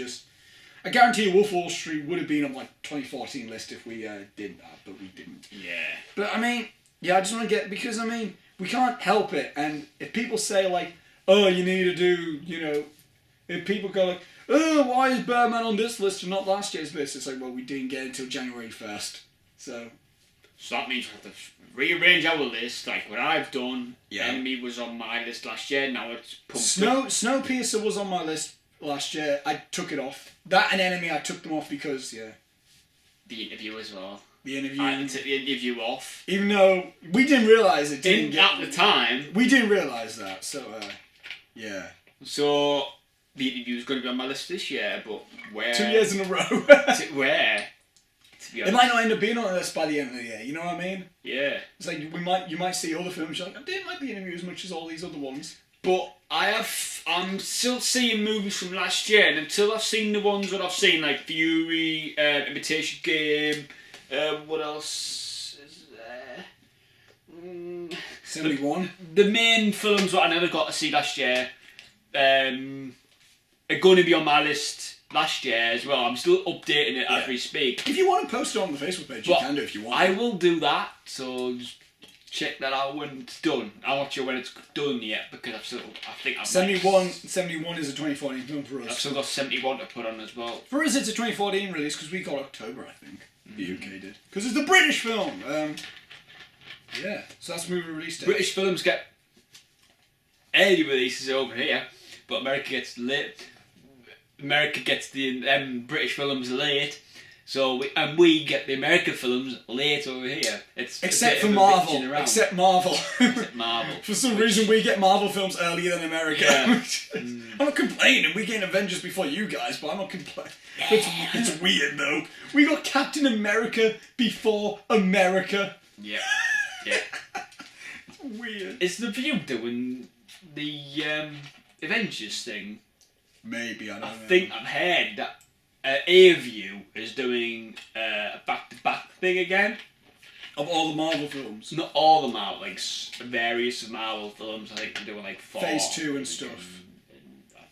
I guarantee you Wolf of Wall Street would have been on like 2014 list if we did that, but we didn't. Yeah. But I mean, I just want to get because I mean. We can't help it, and if people say like, "Oh, you need to do," if people go like, "Oh, why is Birdman on this list and not last year's list?" It's like, well, we didn't get it until January 1st, so that means we have to rearrange our list. Like what I've done. Yeah. Enemy was on my list last year. Now it's pumped Snowpiercer was on my list last year. I took it off. That and Enemy, I took them off because the interview as well. The interview. I took the interview off. Even though we didn't realise it. At the time. We didn't realise that, so, yeah. So, the interview is going to be on my list this year, but where... 2 years in a row. Where? To be honest. It might not end up being on the list by the end of the year, you know what I mean? Yeah. It's like, you might see other films, you're like, I didn't like the interview as much as all these other ones. But I'm still seeing movies from last year, and until I've seen the ones that I've seen, like Fury, Imitation Game... what else is there? 71. The main films that I never got to see last year are going to be on my list last year as well. I'm still updating it as we speak. If you want to post it on the Facebook page, you can do if you want. I will do that, so just check that out when it's done. I'll watch it when it's done yet because I think 71 is a 2014 film for us. I've still got 71 to put on as well. For us, it's a 2014 release because we got October, I think. The UK did. Because it's the British film. Yeah, so that's movie release date. British films get early releases over here, but America gets late. America gets the British films late, so we get the American films late over here. Except for Marvel. Except Marvel. Marvel. For some reason, we get Marvel films earlier than America. Yeah. I'm not complaining. We get Avengers before you guys, but I'm not complaining. It's weird though. We got Captain America before America. Yeah. Yeah. It's weird. Is the View doing the Avengers thing? Maybe, I don't know. I think I've heard that A-View is doing a back-to-back thing again. Of all the Marvel films? Not all the Marvel, like various Marvel films. I think they're doing like 4. Phase 2 and stuff.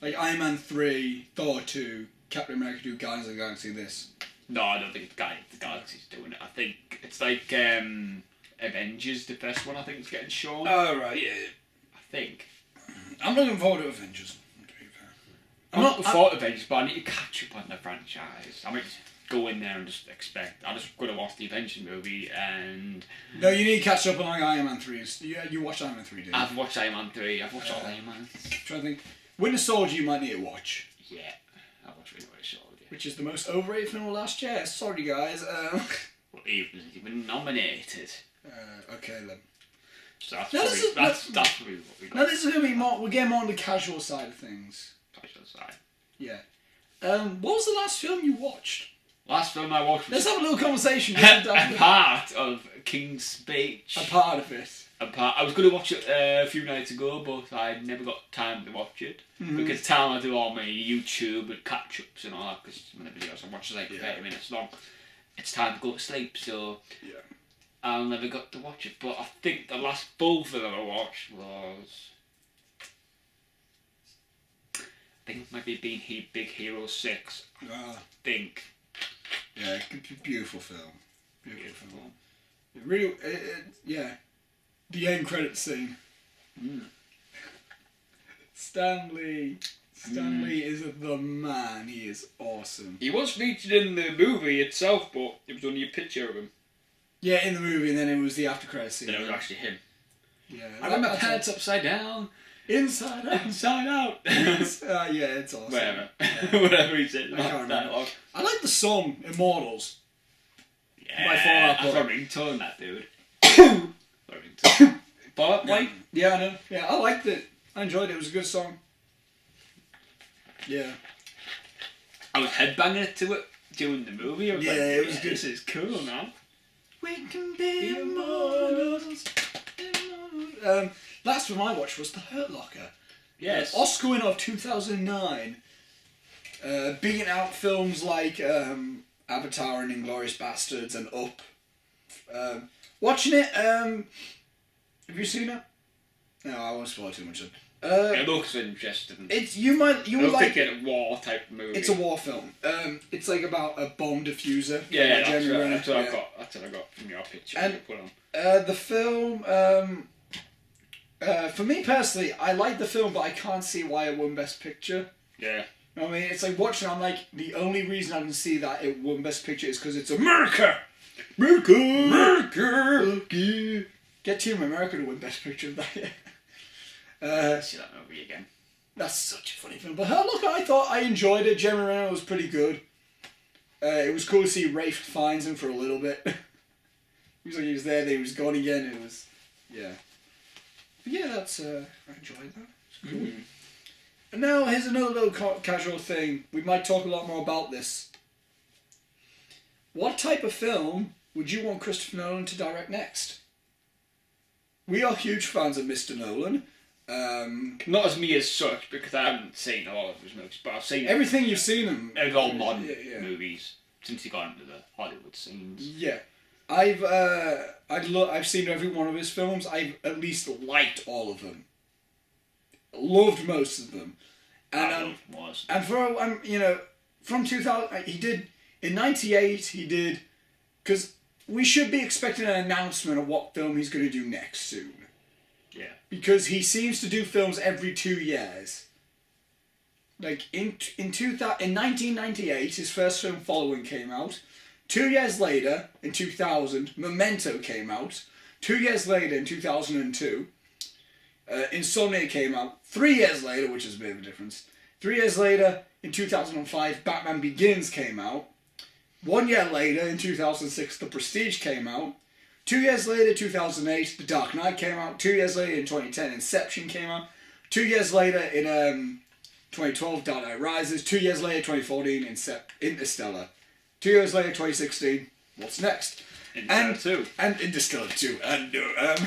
Like Iron Man 3, Thor 2, Captain America 2, Guardians of the Galaxy, this. No, I don't think Guardians of the Galaxy's doing it. I think it's like Avengers, the first one I think is getting shown. Oh, right, yeah. I think. I'm looking forward to Avengers. I'm not looking forward to Avengers, but I need to catch up on the franchise. I might just go in there and just expect. I'm just going to watch the Avengers movie and... No, you need to catch up on like Iron Man 3. You watched Iron Man 3, didn't you? I've watched Iron Man 3. I've watched all Iron Man. I'm trying to think. Winter Soldier you might need to watch. Yeah, I've watched Winter Soldier. Which is the most overrated film of last year. Sorry, guys. Well, he wasn't even nominated. Okay, then. So that's probably what we got. Now this is going to be more... We're getting more on the casual side of things. Casual side. Yeah. What was the last film you watched? Last film I watched was... Let's have a little conversation. a part of King's Speech. A part of it. I was going to watch it a few nights ago, but I never got time to watch it. Because the time I do all my YouTube and catch-ups and all that, because some of the videos I watch is like 30 minutes long, it's time to go to sleep, so I never got to watch it. But I think the last full film I watched was... I think it might be Big Hero 6. I think. Yeah, beautiful film. Beautiful film. Really, yeah. The end credits scene. Stanley. Stan Lee is the man. He is awesome. He was featured in the movie itself, but it was only a picture of him. Yeah, in the movie, and then it was the after credits scene. Then it was actually him. Yeah. I got my pants upside down. Inside out. Inside out. Yeah, it's awesome. Whatever. Yeah. Whatever he said. I can't remember. I like the song Immortals. By Fall Out Boy. That's a ringtone, that dude. Ringtone. Fall Out Boy? Yeah, I know. Yeah, I liked it. I enjoyed it. It was a good song. Yeah. I was headbanging to it during the movie. I was like, it was good. This is cool, man. We can be immortals. Last one I watched was The Hurt Locker. Yes. Oscar winner of 2009. Beating out films like Avatar and Inglourious Bastards and Up. Watching it, have you seen it? No, I won't spoil too much of it. It looks interesting. You like it. A war type movie. It's a war film. It's like about a bomb diffuser. Yeah, that's what I got. That's what I got from your picture. And you put on. The film, for me personally, I like the film, but I can't see why it won Best Picture. Yeah. You know what I mean, it's like watching. I'm like, the only reason I can see that it won Best Picture is because it's America. America. Get Team America to win Best Picture of that year. See that movie again. That's such a funny film. But look, I thought I enjoyed it. Jeremy Renner was pretty good. It was cool to see Rafe Fiennes him for a little bit. He was like he was there, then he was gone again. It was, yeah. But yeah, that's I enjoyed that. It's cool. And now here's another little casual thing. We might talk a lot more about this. What type of film would you want Christopher Nolan to direct next? We are huge fans of Mr. Nolan. Not as me as such, because I haven't seen a lot of his movies, but I've seen everything you've seen him. It's all modern movies since he got into the Hollywood scenes. Yeah, I've seen every one of his films. I've at least liked all of them. Loved most of them, and from 2000 he did in '98 he did, because we should be expecting an announcement of what film he's going to do next soon. Yeah. Because he seems to do films every 2 years. Like in 1998, his first film Following came out. 2 years later, in 2000, Memento came out. 2 years later, in 2002, Insomnia came out. 3 years later, which is a bit of a difference. 3 years later, in 2005, Batman Begins came out. 1 year later, in 2006, The Prestige came out. 2 years later, 2008, The Dark Knight came out. 2 years later, in 2010, Inception came out. 2 years later, in 2012, Dark Knight Rises. 2 years later, 2014, Interstellar. 2 years later, 2016, what's next? Interstellar 2. And Interstellar 2. And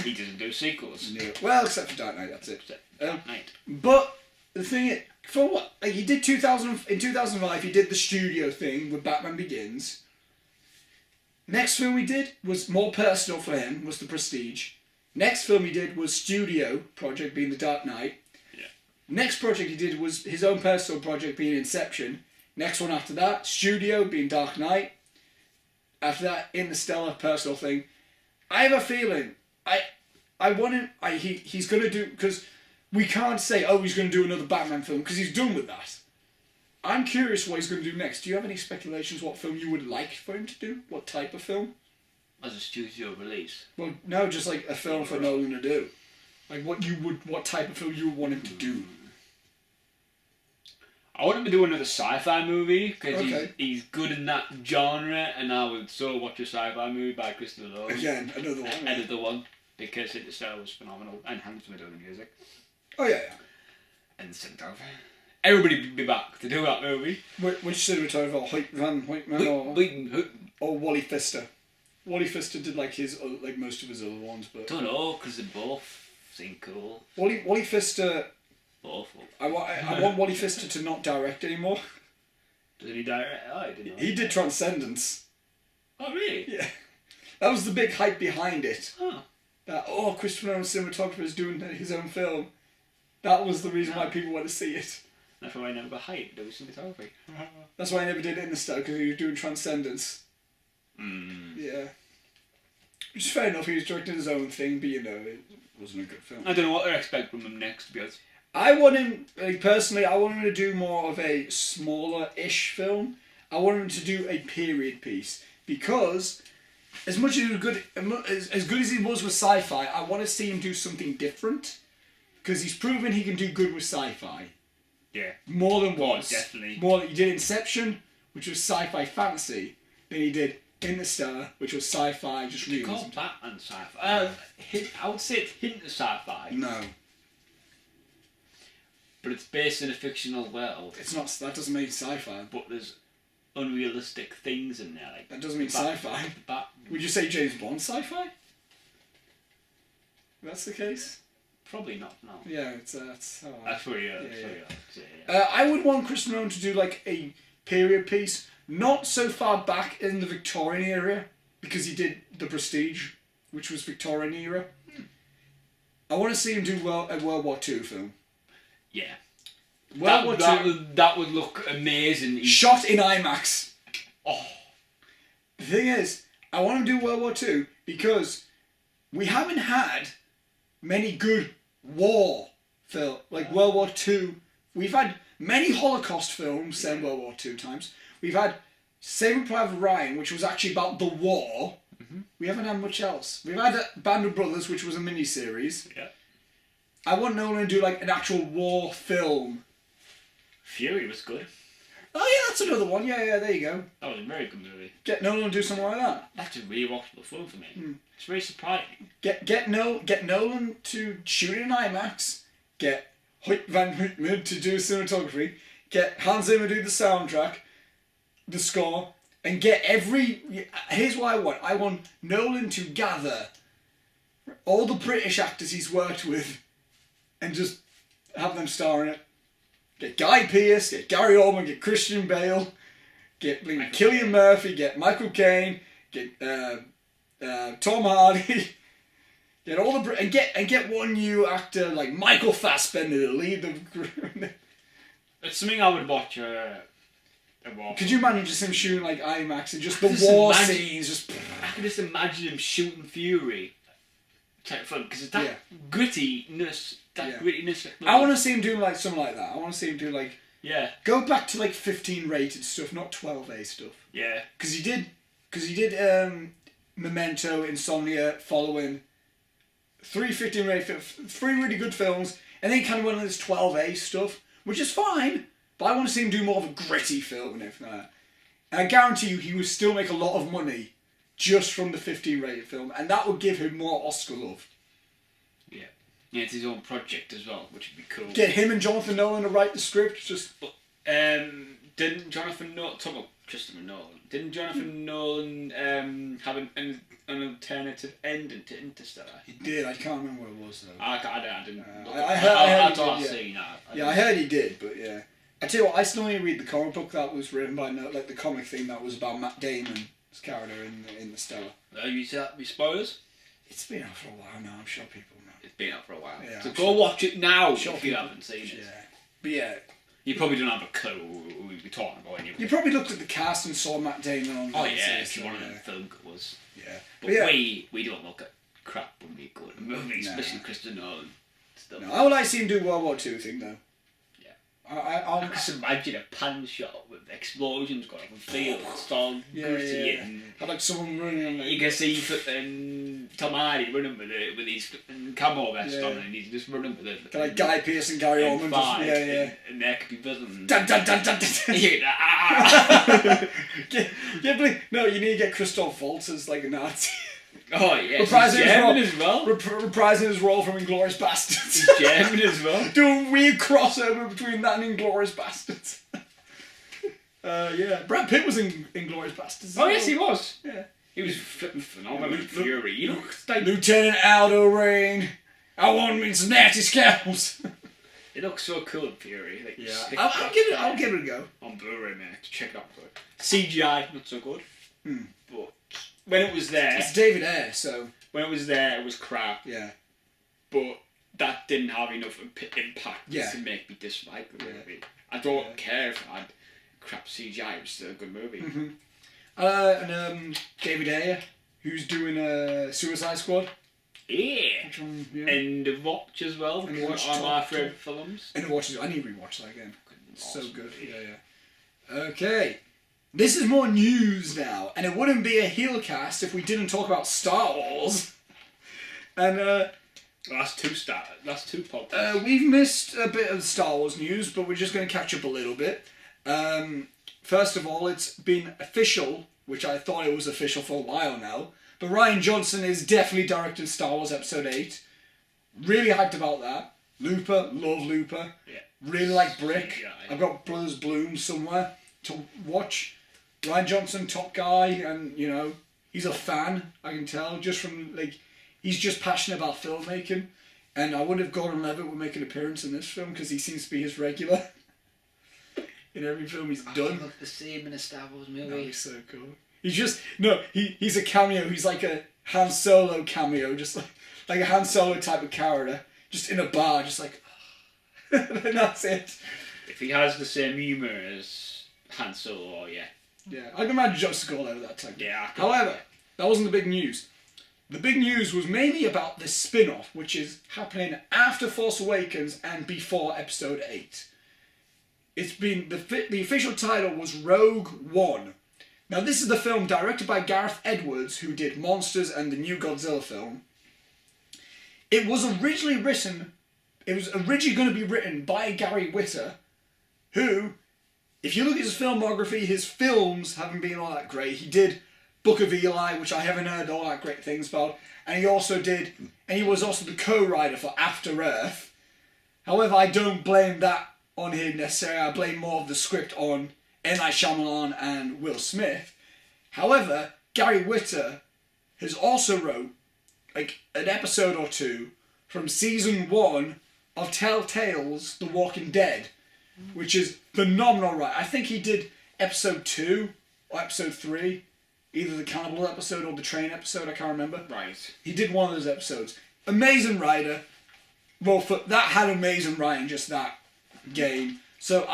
he doesn't do sequels. No. Well, except for Dark Knight, that's it. Dark Knight. But the thing is, for what? Like, he did in 2005, he did the studio thing with Batman Begins. Next film he did was more personal for him, was The Prestige. Next film he did was studio project, being The Dark Knight. Yeah. Next project he did was his own personal project, being Inception. Next one after that, studio, being Dark Knight. After that, Interstellar, personal thing. I have a feeling, I want him, he's going to do, because we can't say, oh, he's going to do another Batman film, because he's done with that. I'm curious what he's going to do next. Do you have any speculations what film you would like for him to do? What type of film? As a studio release? Well, no, just like a film for Nolan to do. Like what type of film you would want him to do? I want him to do another sci-fi movie, because Okay. he's good in that genre, and I would so watch a sci-fi movie by Christopher Nolan. Again, another one. Another one, because Interstellar was phenomenal, and Hans Zimmer doing the music. Oh, yeah. And cinematography. Everybody would be back to do that movie. Which cinematographer? Hoyt Van Hoytman or Wally Pfister? Wally Pfister did like most of his other ones, but Don't know, because they both seem cool. Wally Pfister. Both. I want Wally Pfister to not direct anymore. Did he direct? Oh, I didn't know. He did Transcendence. Oh, really? Yeah, that was the big hype behind it. Oh. That Christopher Nolan cinematographer is doing his own film. That was the reason why people went to see it. That's why I never got hyped. There was cinematography. That's why I never did Interstellar, because he was doing Transcendence. Yeah. Which is fair enough, he was directing his own thing, but it wasn't a good film. I don't know what to expect from him next, to be honest. I want him, personally, I want him to do more of a smaller-ish film. I want him to do a period piece. Because, as much as good as he was with sci-fi, I want to see him do something different. Because he's proven he can do good with sci-fi. Yeah. More than once. Definitely. More than he did Inception, which was sci-fi fantasy. Then he did Interstellar, which was sci-fi, just realism. You call Batman sci-fi? I would say it's hint of sci-fi. No. But it's based in a fictional world. It's not. That doesn't mean sci-fi. But there's unrealistic things in there. Like that doesn't mean sci-fi. Would you say James Bond sci-fi? That's the case? Probably not, no. Yeah, it's that's where you I would want Christopher Nolan to do like a period piece, not so far back in the Victorian era, because he did The Prestige, which was Victorian era. I want to see him do a World War II film. Yeah. World War II. That would look amazing. Shot in IMAX. Oh. The thing is, I want him to do World War II because we haven't had many good war film, like World War II. We've had many Holocaust films set in World War II times. We've had Saving Private Ryan, which was actually about the war. Mm-hmm. We haven't had much else. We've had Band of Brothers, which was a mini-series. Yeah. I want Nolan to do like an actual war film. Fury was good. Oh yeah, that's another one. Yeah, there you go. That was a very good movie. Get Nolan to do something like that. That's a rewatchable film for me. It's very surprising. Get Nolan to shoot in IMAX. Get Hoyt van Hoytman to do cinematography. Get Hans Zimmer to do the soundtrack, the score, and get every. Here's what I want. I want Nolan to gather all the British actors he's worked with, and just have them star in it. Get Guy Pearce, get Gary Oldman, get Christian Bale, get Cillian Murphy, get Michael Caine, get Tom Hardy, get all the and get one new actor like Michael Fassbender to lead the group. It's something I would watch. Could you imagine just him shooting like IMAX and just the war scenes? Just I can just imagine him shooting Fury type film because it's that grittiness. Grittiness. I want to see him do like something like that. I want to see him do like go back to like 15 rated stuff, not 12A stuff. Yeah. Because he did Memento, Insomnia, following 3 15 rated, 3 really good films, and then kind of went on this 12A stuff, which is fine. But I want to see him do more of a gritty film and everything like that. And I guarantee you, he would still make a lot of money just from the 15 rated film, and that would give him more Oscar love. Yeah. Yeah, it's his own project as well, which would be cool. Get him and Jonathan Nolan to write the script. Didn't Jonathan Nolan talk about Christopher Nolan? Didn't Jonathan Nolan have an alternative ending to Interstellar? He did. I can't remember what it was though. I didn't. I thought I'd seen that. I heard he did, but yeah. I tell you what, I still need to read the comic book that was written by like the comic thing that was about Matt Damon's character in the Stellar. Have you seen that? Spoilers? It's been out for a while now. I'm sure people know. It's been out for a while. Yeah, so go watch it now if you haven't seen it. Yeah. But yeah. You probably don't have a clue who we'd be talking about anyway. You probably looked at the cast and saw Matt Damon on Oh yeah, if you're one of them film goers. Yeah. But we don't look at crap when we go to movies, especially Christopher Nolan stuff. No, I would like to see him do World War II thing though. I can just imagine a pan shot with explosions going up in fields, it's all gritty and I like someone running. You can see Tom Hardy running with his camo vest on, and he's just running with it. Like Guy Pearce and Gary Oldman, and there could be villains. Dun, dun, dun, dun, dun. No, you need to get Christoph Waltz as like a Nazi. Oh yeah, reprising his role from Inglourious Bastards. He's German as well. Do a weird crossover between that and Inglourious Bastards. Brad Pitt was in Inglourious Bastards. Oh yes, he was. Yeah, he was flipping phenomenal in Fury. You know, like Lieutenant Aldo Rain. I want me some nasty scalps. It looks so cool in Fury. Like, I'll give it a go on Blu-ray, man. Check it out. CGI not so good, but when it was there, it's David Ayer, so when it was there, it was crap. Yeah, but that didn't have enough impact to make me dislike the movie. I don't care if it had crap CGI; it was still a good movie. And David Ayer, who's doing Suicide Squad. Yeah. Which one? Yeah. End of Watch as well. End of Watch, One of my top. favourite films. End of Watch I need to rewatch that again. Awesome. So good. Yeah. Okay. This is more news now, and it wouldn't be a heel cast if we didn't talk about Star Wars. And That's two podcasts. we've missed a bit of Star Wars news, but we're just going to catch up a little bit. First of all, it's been official, which I thought it was official for a while now, but Rian Johnson is definitely directing Star Wars Episode 8. Really hyped about that. Looper, love Looper. Yeah. Really like Brick. Yeah. I've got Brothers Bloom somewhere to watch. Rian Johnson, top guy, and you know, he's a fan, I can tell, just from like, he's just passionate about filmmaking. And I wonder if Gordon Levitt will make an appearance in this film, because he seems to be his regular in every film he's done. Look the same in a Star Wars movie. No, he's so cool. He's just, no, he's a cameo. He's like a Han Solo cameo, just like a Han Solo type of character, just in a bar, just like, and that's it. If he has the same humour as Han Solo, yeah. Yeah, I can imagine Joseph all over that type. Yeah. However, that wasn't the big news. The big news was mainly about the spin-off, which is happening after Force Awakens and before Episode 8. It's been, the official title was Rogue One. Now this is the film directed by Gareth Edwards, who did Monsters and the new Godzilla film. It was originally going to be written by Gary Whitta, who, if you look at his filmography, his films haven't been all that great. He did Book of Eli, which I haven't heard all that great things about, and he was also the co-writer for After Earth. However, I don't blame that on him necessarily. I blame more of the script on M. Night Shyamalan and Will Smith. However, Gary Whitta has also wrote like an episode or two from season 1 of Telltale's The Walking Dead, which is phenomenal, right? I think he did episode 2 or episode 3, either the cannibal episode or the train episode, I can't remember. Right. He did one of those episodes. Amazing writer. Well, that had amazing writing, just that game. So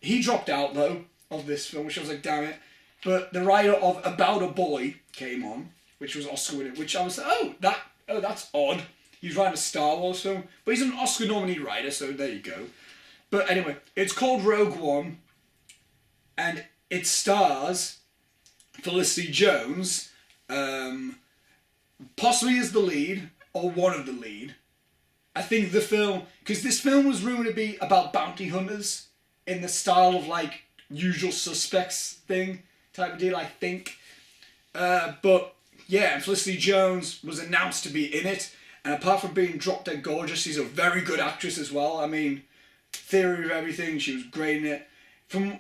he dropped out though of this film, which I was like, damn it. But the writer of About a Boy came on, which was Oscar winning, which I was like, that's odd. He's writing a Star Wars film, but he's an Oscar nominee writer, so there you go. But anyway, it's called Rogue One, and it stars Felicity Jones, possibly as the lead, or one of the lead. I think the film, because this film was rumoured to be about bounty hunters, in the style of like Usual Suspects thing, type of deal, I think. But yeah, Felicity Jones was announced to be in it, and apart from being drop dead gorgeous, she's a very good actress as well. I mean, Theory of Everything, she was great in it.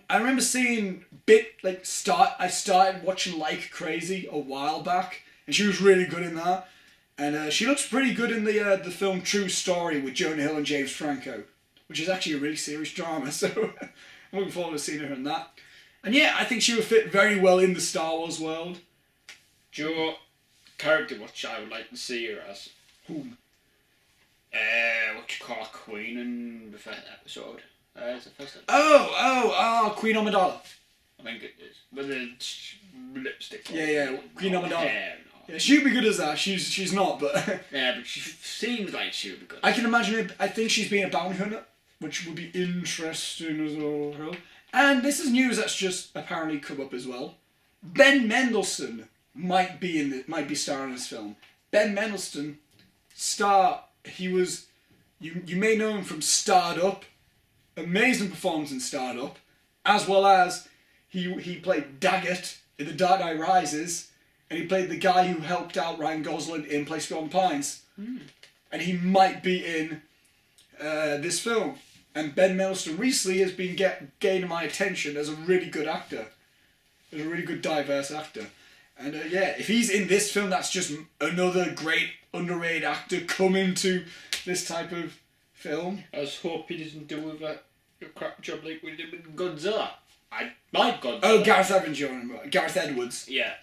I remember seeing I started watching Like Crazy a while back, and she was really good in that. And she looks pretty good in the film True Story with Jonah Hill and James Franco, which is actually a really serious drama, so I'm looking forward to seeing her in that. And yeah, I think she would fit very well in the Star Wars world. Do you know what character which I would like to see her as? Whom? What you call Queen in the first episode? It's the first episode. Oh, Queen Amidala. I think it is. With the lipstick. Yeah, Queen Amidala. Hair and all. Yeah, she'd be good as that. She's not, but Yeah, but she seems like she would be good. I can imagine it. I think she's being a bounty hunter, which would be interesting as well. And this is news that's just apparently come up as well. Ben Mendelsohn might be starring in this film. Ben Mendelsohn, you may know him from Starred Up, amazing performance in Starred Up, as well as he played Daggett in The Dark Knight Rises, and he played the guy who helped out Ryan Gosling in Place Beyond the Pines. And he might be in this film. And Ben Mendelsohn recently has been gaining my attention as a really good actor, as a really good diverse actor. And yeah, if he's in this film, that's just another great underrated actor coming to this type of film. I just hope he doesn't do a crap job like we did with Godzilla. I like Godzilla. Oh, Gareth Edwards. Yeah.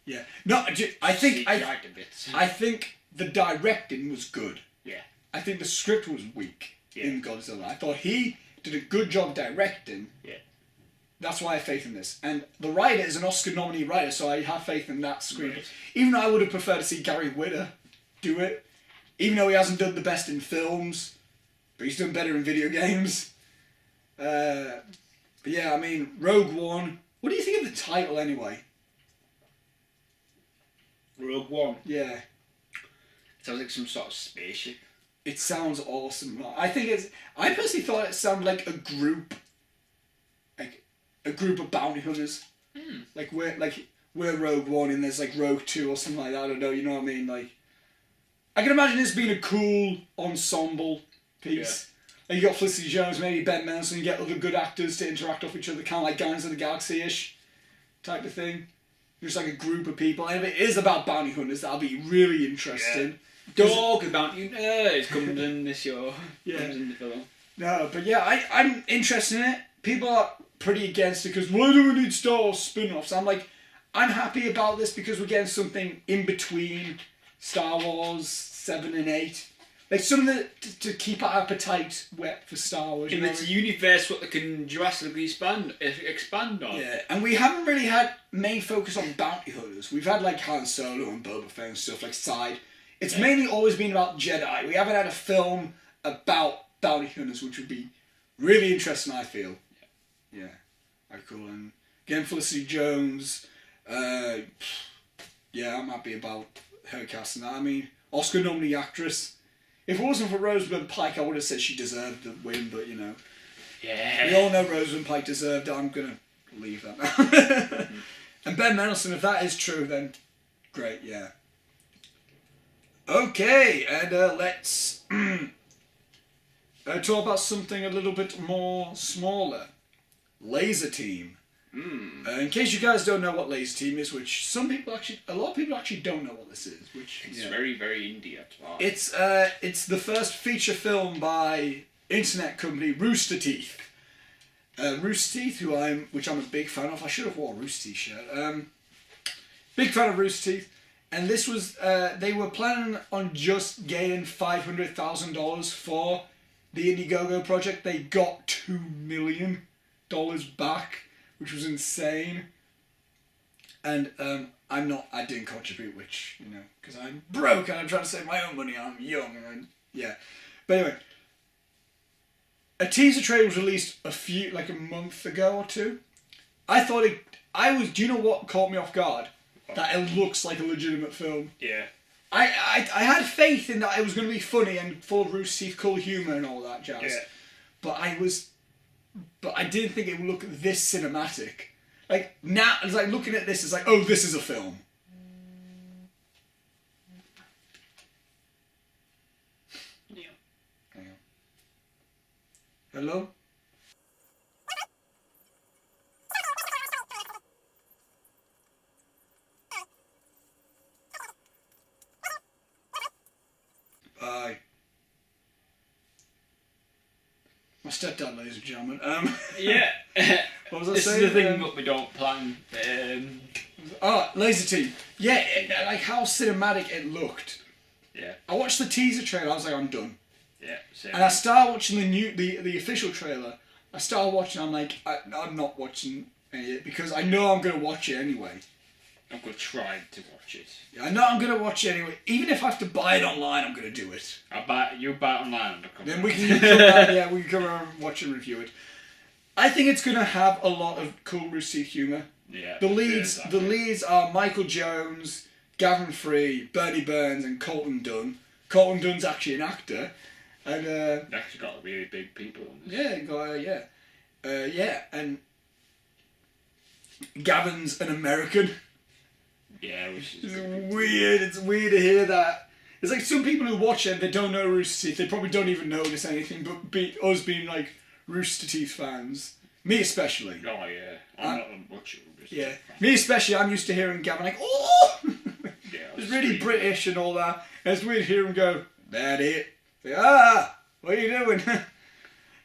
Yeah. No, I think I think the directing was good. Yeah. I think the script was weak in Godzilla. I thought he did a good job directing. Yeah. That's why I have faith in this. And the writer is an Oscar nominee writer, so I have faith in that screenplay. Right. Even though I would have preferred to see Gary Whitta do it. Even though he hasn't done the best in films, but he's done better in video games. But yeah, I mean, Rogue One. What do you think of the title anyway? Rogue One. Yeah. It sounds like some sort of spaceship. It sounds awesome. I personally thought it sounded like a group of bounty hunters. Like we're Rogue One and there's like Rogue 2 or something like that. I don't know. You know what I mean? Like, I can imagine this being a cool ensemble piece. Yeah. Like you got Felicity Jones, maybe Ben Mendelsohn. You get other good actors to interact with each other, kind of like Guardians of the Galaxy-ish type of thing. Just like a group of people. And if it is about bounty hunters, that'll be really interesting. Yeah. Dog about you nerds comes in this show. Yeah. Comes in the film. No, but yeah, I'm interested in it. People are pretty against it because why do we need Star Wars spin-offs? I'm like, I'm happy about this because we're getting something in between Star Wars 7 and 8. Like something to keep our appetite wet for Star Wars. And it's a universe what they can drastically expand on. Yeah, and we haven't really had main focus on bounty hunters. We've had like Han Solo and Boba Fett and stuff like side. It's mainly always been about Jedi. We haven't had a film about bounty hunters, which would be really interesting, I feel. Yeah. Very cool. And again, Felicity Jones. Yeah, I'm happy about her casting that. I mean, Oscar nominee actress. If it wasn't for Rosamund Pike, I would have said she deserved the win, but you know. Yeah. We all know Rosamund Pike deserved it. I'm going to leave that now. And Ben Mendelsohn, if that is true, then great, yeah. Okay, and let's talk about something a little bit more smaller. Laser Team. In case you guys don't know what Laser Team is, which a lot of people actually don't know what this is. Which it's very, very indie at all. It's the first feature film by internet company Rooster Teeth. Rooster Teeth, which I'm a big fan of. I should have worn a Rooster Teeth shirt. Big fan of Rooster Teeth. And this was, they were planning on just getting $500,000 for the Indiegogo project. They got $2 million back, which was insane. And I didn't contribute, which, you know, because I'm broke and I'm trying to save my own money and I'm young and yeah. But anyway, a teaser trailer was released a month ago or two. Do you know what caught me off guard? That it looks like a legitimate film. Yeah. I had faith in that it was going to be funny and full of Rooster Teeth, cool humour and all that jazz. Yeah. But I didn't think it would look this cinematic. Like now, it's like looking at this, it's like, oh, this is a film. Yeah. Hang on. Hello? Bye. My stepdad, ladies and gentlemen. Yeah. What was I this saying? This is the thing that we don't plan. Laser Team. Yeah, like how cinematic it looked. Yeah. I watched the teaser trailer. I was like, I'm done. Yeah. Same. And I started watching the official trailer. I started watching. I'm like, I'm not watching it because I know I'm gonna watch it anyway. I'm gonna try to watch it. Yeah, I know I'm gonna watch it anyway. Even if I have to buy it online, I'm gonna do it. You buy it online. Then we can come around, we can come around and watch and review it. I think it's gonna have a lot of cool Rooster Teeth humour. Yeah. The leads are Michael Jones, Gavin Free, Bernie Burns, and Colton Dunn. Colton Dunn's actually an actor, and they actually got really big people on this. Yeah, and Gavin's an American. Yeah, which is weird. It's weird to hear that. It's like some people who watch it, they don't know Rooster Teeth. They probably don't even notice anything. But us being like Rooster Teeth fans, me especially. Oh yeah, I'm not much of a Rooster Yeah, Teeth fan. me especially. I'm used to hearing Gavin like, oh, Yeah, it's really British and all that. And it's weird to hear him go, that it. Like, what are you doing?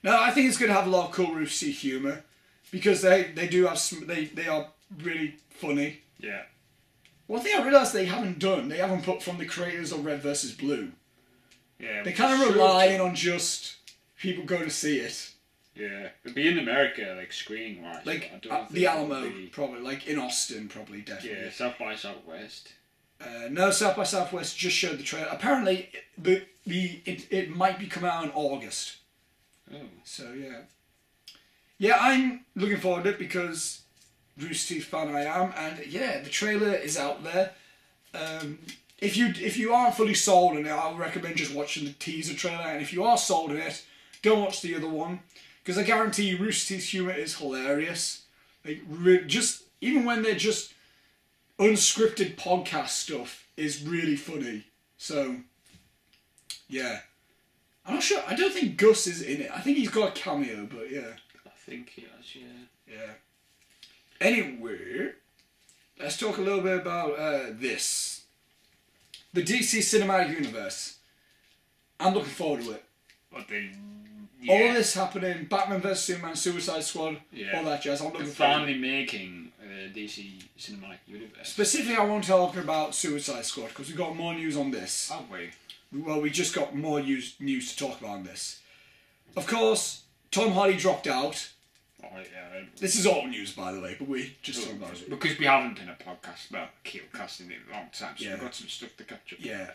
No, I think it's going to have a lot of cool Rooster Teeth humour because they do have they are really funny. Yeah. One thing I realised they haven't put from the creators of Red vs. Blue. Yeah. They're kind of relying on just people going to see it. Yeah. It'd be in America, like screening wise. Like I don't the think Alamo, it'll be... probably. Like in Austin, probably, definitely. Yeah, South by Southwest. No, South by Southwest just showed the trailer. Apparently, it might be coming out in August. Oh. So yeah. Yeah, I'm looking forward to it because Rooster Teeth fan I am, and yeah, the trailer is out there. If you aren't fully sold on it, I would recommend just watching the teaser trailer, and if you are sold on it, go watch the other one, because I guarantee you Rooster Teeth's humour is hilarious. Like, just even when they're just unscripted podcast stuff is really funny. So yeah, I'm not sure. I don't think Gus is in it. I think he's got a cameo, but yeah. I think he has, yeah. Yeah. Anyway, let's talk a little bit about this. The DC Cinematic Universe. I'm looking forward to it. All this happening, Batman vs Superman, Suicide Squad, all that jazz. I'm looking forward. Finally making DC Cinematic Universe. Specifically, I want to talk about Suicide Squad because we've got more news on this. Have we? Well, we just got more news to talk about on this. Of course, Tom Hardy dropped out. Oh, yeah. This is all news, by the way, but we just talk about it. Because we haven't done a podcast about Keelcasting in a long time, so we've got some stuff to catch up. Yeah,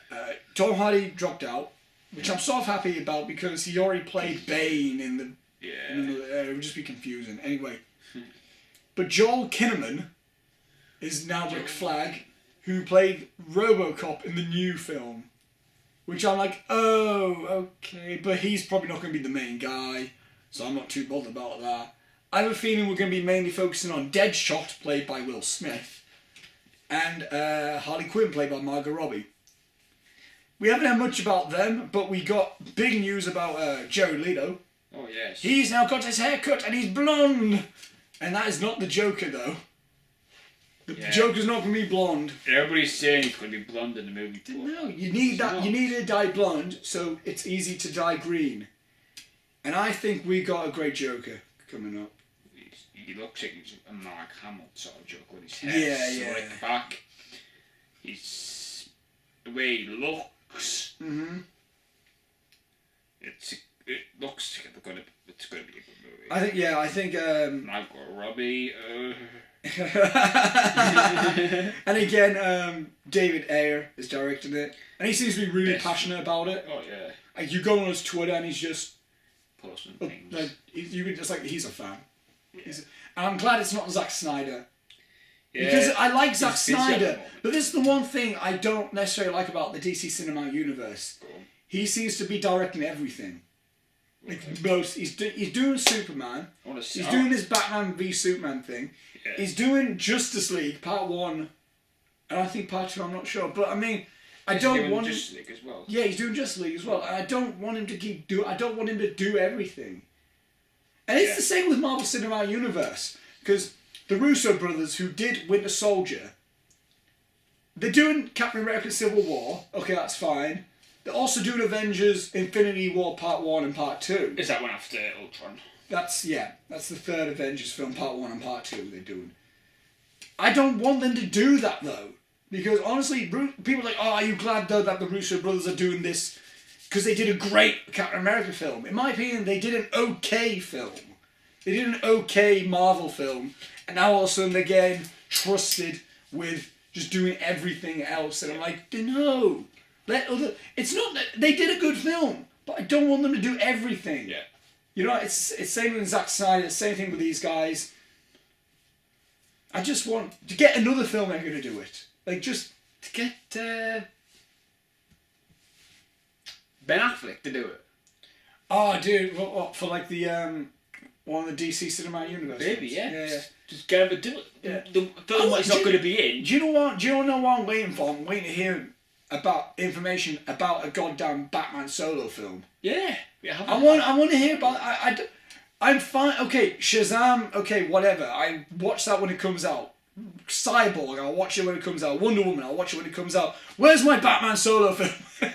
Tom Hardy dropped out, which I'm sort of happy about because he already played Bane in the... Yeah. It would just be confusing. Anyway. But Joel Kinnaman is now Rick Flag, who played RoboCop in the new film. Which I'm like, oh, okay. But he's probably not going to be the main guy, so I'm not too bothered about that. I have a feeling we're going to be mainly focusing on Deadshot, played by Will Smith, and Harley Quinn, played by Margot Robbie. We haven't heard much about them, but we got big news about Jared Leto. Oh, yes. He's now got his hair cut and he's blonde! And that is not the Joker, though. The Joker's not going to be blonde. Everybody's saying he's going to be blonde in the movie. No, you need that. You need to dye blonde, so it's easy to dye green. And I think we got a great Joker coming up. He looks like he's a Mark Hamill sort of Joker with his hair. Yeah. Like the back. He's the way he looks. Mm-hmm. It looks like it's going to be a good movie. I think. Margot Robbie. And again, David Ayer is directing it, and he seems to be really passionate about it. Oh yeah. Like, you go on his Twitter and he's just posting things. Like, you can just like he's a fan. Yeah. And I'm glad it's not Zack Snyder. Yeah. Because I like Zack Snyder, but this is the one thing I don't necessarily like about the DC Cinematic Universe. He seems to be directing everything. Like he's doing Superman. He's doing this Batman v Superman thing. Yeah. He's doing Justice League Part 1, and I think Part 2. I'm not sure, but I mean, I don't want him. Justice League as well. Yeah, he's doing Justice League as well, and I don't want him to I don't want him to do everything. And it's the same with Marvel Cinematic Universe, because the Russo brothers, who did Winter Soldier, they're doing Captain America: Civil War. Okay, that's fine. They're also doing Avengers: Infinity War Part 1 and Part 2. Is that one after Ultron? That's the third Avengers film, Part 1 and Part 2 they're doing. I don't want them to do that, though. Because, honestly, people are like, oh, are you glad, though, that the Russo brothers are doing this? Because they did a great Captain America film. In my opinion, they did an okay film. They did an okay Marvel film. And now, all of a sudden, they're getting trusted with just doing everything else. And I'm like, no. It's not that they did a good film, but I don't want them to do everything. Yeah. You know, it's same with Zack Snyder, same thing with these guys. I just want to get another filmmaker to do it. Like, just to get Ben Affleck to do it. Oh, dude, what for like the one of the DC Cinematic Universe? Maybe, films? yeah. Just get him to do it. Yeah. The film he's not going to be in. Do you know what? Do you know what I'm waiting for? I'm waiting to hear about information about a goddamn Batman solo film. Yeah. I want to hear about. I'm fine. Okay, Shazam. Okay, whatever. I watch that when it comes out. Cyborg. I'll watch it when it comes out. Wonder Woman. I'll watch it when it comes out. Where's my Batman solo film?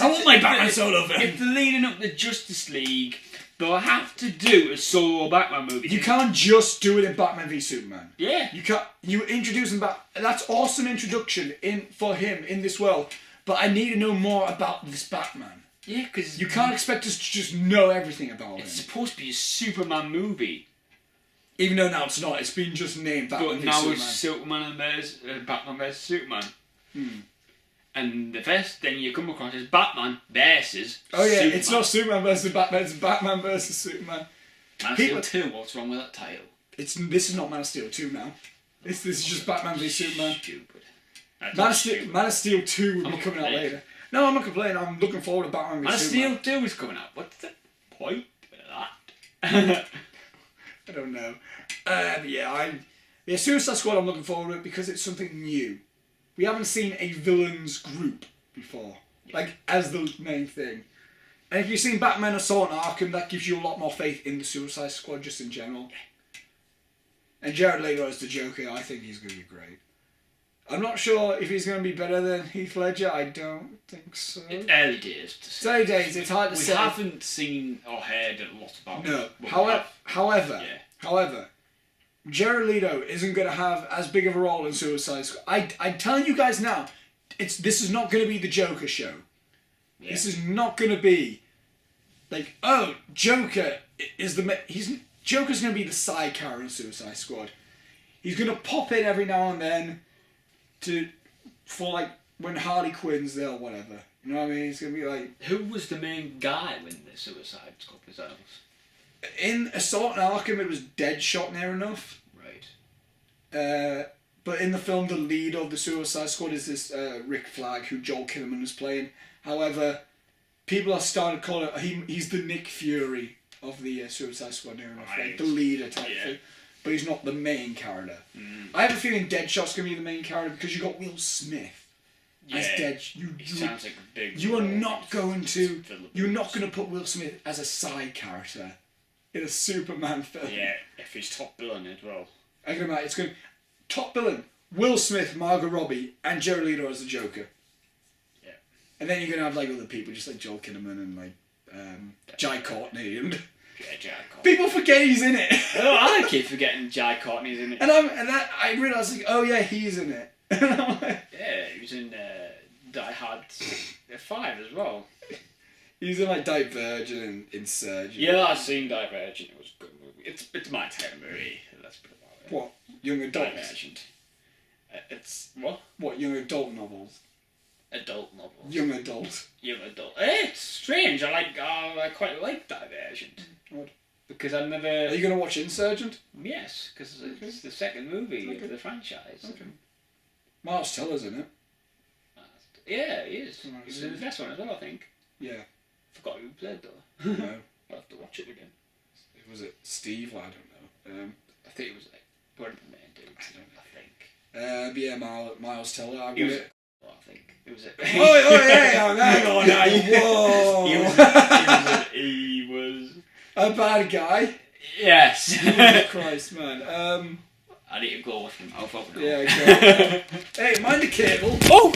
I want my Batman solo film. If they're leading up the Justice League, they'll have to do a solo Batman movie. You can't just do it in Batman v Superman. Yeah. You can't. You introduce him back. That's awesome introduction for him in this world. But I need to know more about this Batman. Yeah, because you can't expect us to just know everything about him. It's supposed to be a Superman movie. Even though now it's not. It's been just named Batman v Superman. But now it's Superman and there's Batman vs Superman. And the first thing you come across is Batman versus Oh yeah, Superman. it's not Superman versus Batman, it's Batman versus Superman. Man of Steel 2, what's wrong with that title? This is not Man of Steel 2 now. This is just Batman v Superman. Stupid. Man of Steel 2 will be coming out later. No, I'm not complaining. I'm looking forward to Batman v Man of Superman. Steel 2 is coming out. What's the point of that? I don't know. Suicide Squad I'm looking forward to it because it's something new. We haven't seen a villains group before, like as the main thing. And if you've seen Batman Assault on Arkham, that gives you a lot more faith in the Suicide Squad just in general. And Jared Leto as the Joker, I think he's going to be great. I'm not sure if he's going to be better than Heath Ledger. I don't think so. It's early days. It's early days. It's hard to say. We haven't seen or heard a lot about it. No. However, Jared Leto isn't going to have as big of a role in Suicide Squad. I'm telling you guys now, this is not going to be the Joker show. Yeah. This is not going to be like, oh, Joker is Joker's going to be the side character in Suicide Squad. He's going to pop in every now and then for like when Harley Quinn's there or whatever. You know what I mean? It's going to be like... Who was the main guy when the Suicide Squad was out? In Assault on Arkham, it was Deadshot near enough. Right. But in the film, the lead of the Suicide Squad is this Rick Flag, who Joel Kinnaman is playing. However, people are starting to call it... He's the Nick Fury of the Suicide Squad near enough. Right. Like the leader type thing. But he's not the main character. I have a feeling Deadshot's going to be the main character because you got Will Smith as Deadshot. He sounds like a big... You're not going to put Will Smith as a side character in a Superman film. Yeah, if he's top billing as well. I can imagine it's going to top billing Will Smith, Margot Robbie, and Jared Leto as the Joker. Yeah. And then you're going to have like other people, just like Joel Kinnaman and like Jai Courtney and... Yeah, Jai Courtney. People forget he's in it. Oh, I keep forgetting Jai Courtney's in it. And I realised like, oh yeah, he's in it. And I'm like, yeah, he was in Die Hard 5 as well. He's in like Divergent and Insurgent. Yeah, I've seen Divergent. It was a good movie. It's my type of movie. Let's put it that way. What? Young adult? Divergent. It's what? What, young adult novels? Adult novels. Young adult. Young adult. It's strange. I quite like Divergent. What? Because I've never... Are you going to watch Insurgent? Yes, because it's the second movie of the franchise. Okay. Miles Teller's in it. Yeah, he is. He's in the first one as well, I think. Yeah. Forgot who played though. No. I'll have to watch it again. Was it Steve? I don't know. I think it was like one of the main dudes. I think. Yeah, Miles Teller. I think it was it. Oh yeah! Hang on now. Whoa! He was a bad guy. Yes. Jesus Christ, man. I need to go with him. I'll fucking go. Yeah, go. Hey, mind the cable. Oh!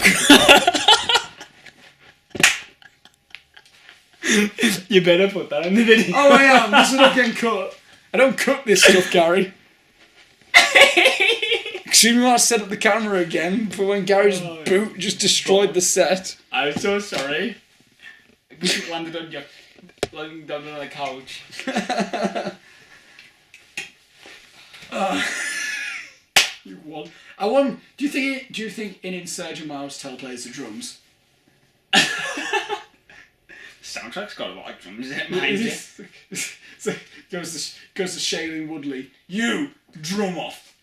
You better put that in the video. Oh, I am. This is not getting cut. I don't cut this stuff, Gary. Excuse me while I set up the camera again for when Gary's boot just destroyed the set. I'm so sorry. You landed on the couch. You won. I won. Do you think in Insurgent Miles Teller plays the drums? Soundtrack's got a lot of drums in it, mind you. So goes to Shailene Woodley. You drum off.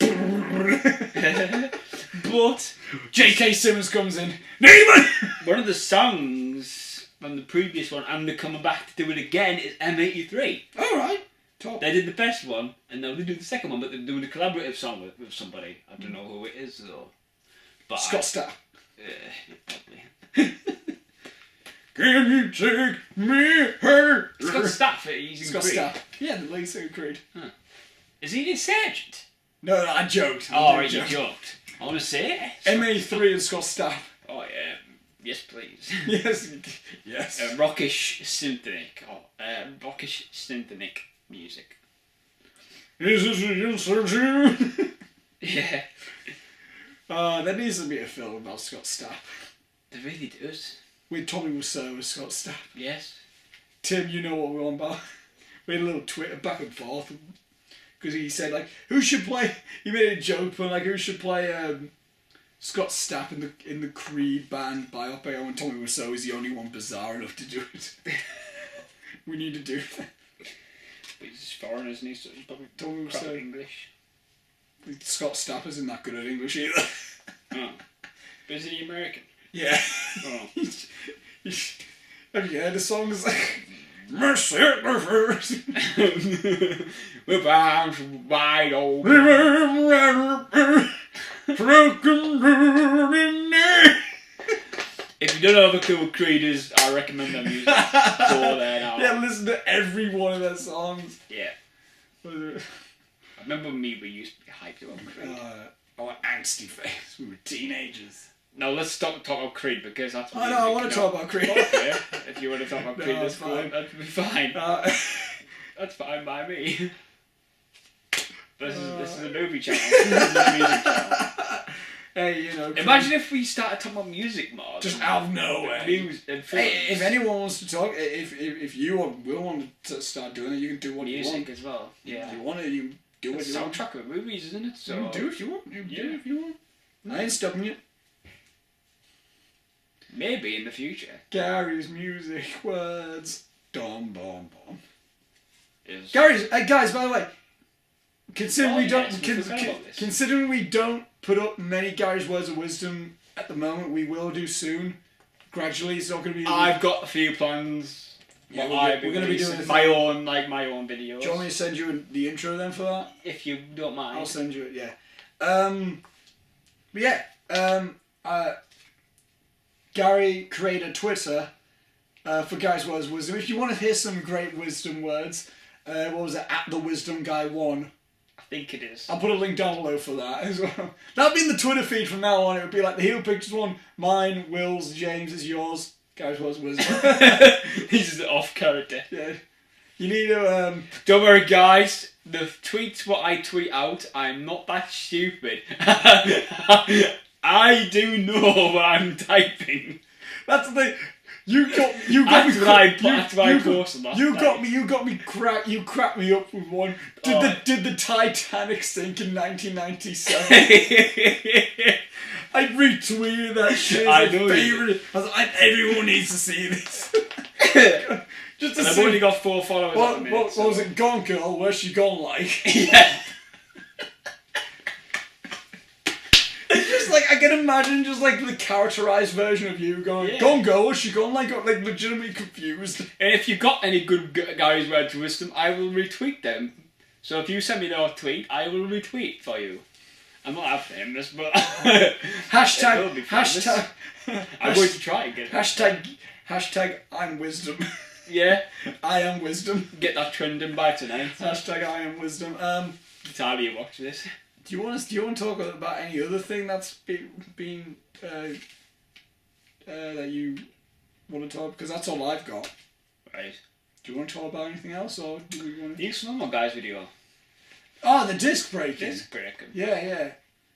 But J.K. Simmons comes in. Neiman. One of the songs from the previous one, and they're coming back to do it again, is M83. All right. Top. They did the first one, and now they do the second one, but they're doing a collaborative song with somebody. I don't know who it is though. But Scott Stapp. Probably. Can you take me her? Scott Stapp. He's in Scott Creed. Stapp. Yeah, the lead singer of Creed. Huh. Is he an Insurgent? No, I joked. Oh, right, you joked. I want to say it. MA3 and Scott Stapp. Oh yeah. Yes, please. Yes. Yes. Rockish symphonic. Rockish symphonic music. Is this the Insurgent? Yeah. There needs to be a film about Scott Stapp. There really does. With Tommy Wiseau as Scott Stapp. Yes. Tim, you know what we're on about. We had a little Twitter back and forth. Because he said, like, who should play... He made a joke, but, like, who should play Scott Stapp in the Creed band biopic. I want Tommy Wiseau is the only one bizarre enough to do it. We need to do that. But he's foreign, isn't he? So he's probably Tommy Wiseau. English. Scott Stapp isn't that good at English either. Oh. But is he American? Yeah. Oh. Have you heard the songs like... Mercy, with arms wide open. If you don't know the cool Creed is, I recommend their music. Go there now. Yeah, listen to every one of their songs. Yeah. I remember when we used to be hyped about Creed. Our angsty face. We were teenagers. Now let's stop talking about Creed because that's. I know. I want to talk about Creed. Okay. If you want to talk about Creed, that's fine. That'd be fine. That's fine by me. This is a movie channel. This is a music channel. Hey, you know. Imagine if we started talking about music more. Just out of nowhere. Music and films. Hey, if anyone wants to talk, if you will want to start doing it, you can do what you want. Music as well. Yeah. If you want it, you can do what you want. Soundtrack of movies, isn't it? So you can do if you want. You can do if you want. I ain't stopping you. Maybe in the future. Gary's music words. Dom bom bom. Is Gary's guys, by the way, considering we don't put up many Gary's words of wisdom at the moment, we will do soon. Gradually, it's not going to be. I've got a few plans. Yeah, we're going to be doing my own videos. Do you want me to send you the intro then for that? If you don't mind. I'll send you it. Yeah. But yeah. Gary created Twitter for Gary's Words of Wisdom. If you want to hear some great wisdom words, what was it? @TheWisdomGuy1. I think it is. I'll put a link down below for that as well. That'll be in the Twitter feed from now on. It would be like the Heel Pictures one. Mine, Will's, James is yours. Gary's Words of Wisdom. He's an off character. Yeah. You need to. Don't worry, guys. The tweets what I tweet out, I'm not that stupid. I do know what I'm typing. That's the thing. You got me. You cracked me up with one. Did the Titanic sink in 1997? I retweeted that shit. I know. Favorite. I was like, everyone needs to see this. Just to and see. I've only got 4 followers. What was it? Gone Girl? Where's she gone like? Yeah. Just like I can imagine, just like the characterized version of you going, "Gone Girl, where's she gone?" Like legitimately confused. And if you got any good Gary's Words of Wisdom, I will retweet them. So if you send me their tweet, I will retweet for you. I'm not that famous, but hashtag. I'm going to try and get it. Hashtag I'm wisdom. Yeah. I am wisdom. Get that trending by tonight. Hashtag I am wisdom. The time you watch this. Do you want to talk about any other thing that's been that you want to talk? Because that's all I've got. Right. Do you want to talk about anything else, or do we want to? The Snowman Guys video. Oh, the disc breaking. Disc breaking. Yeah.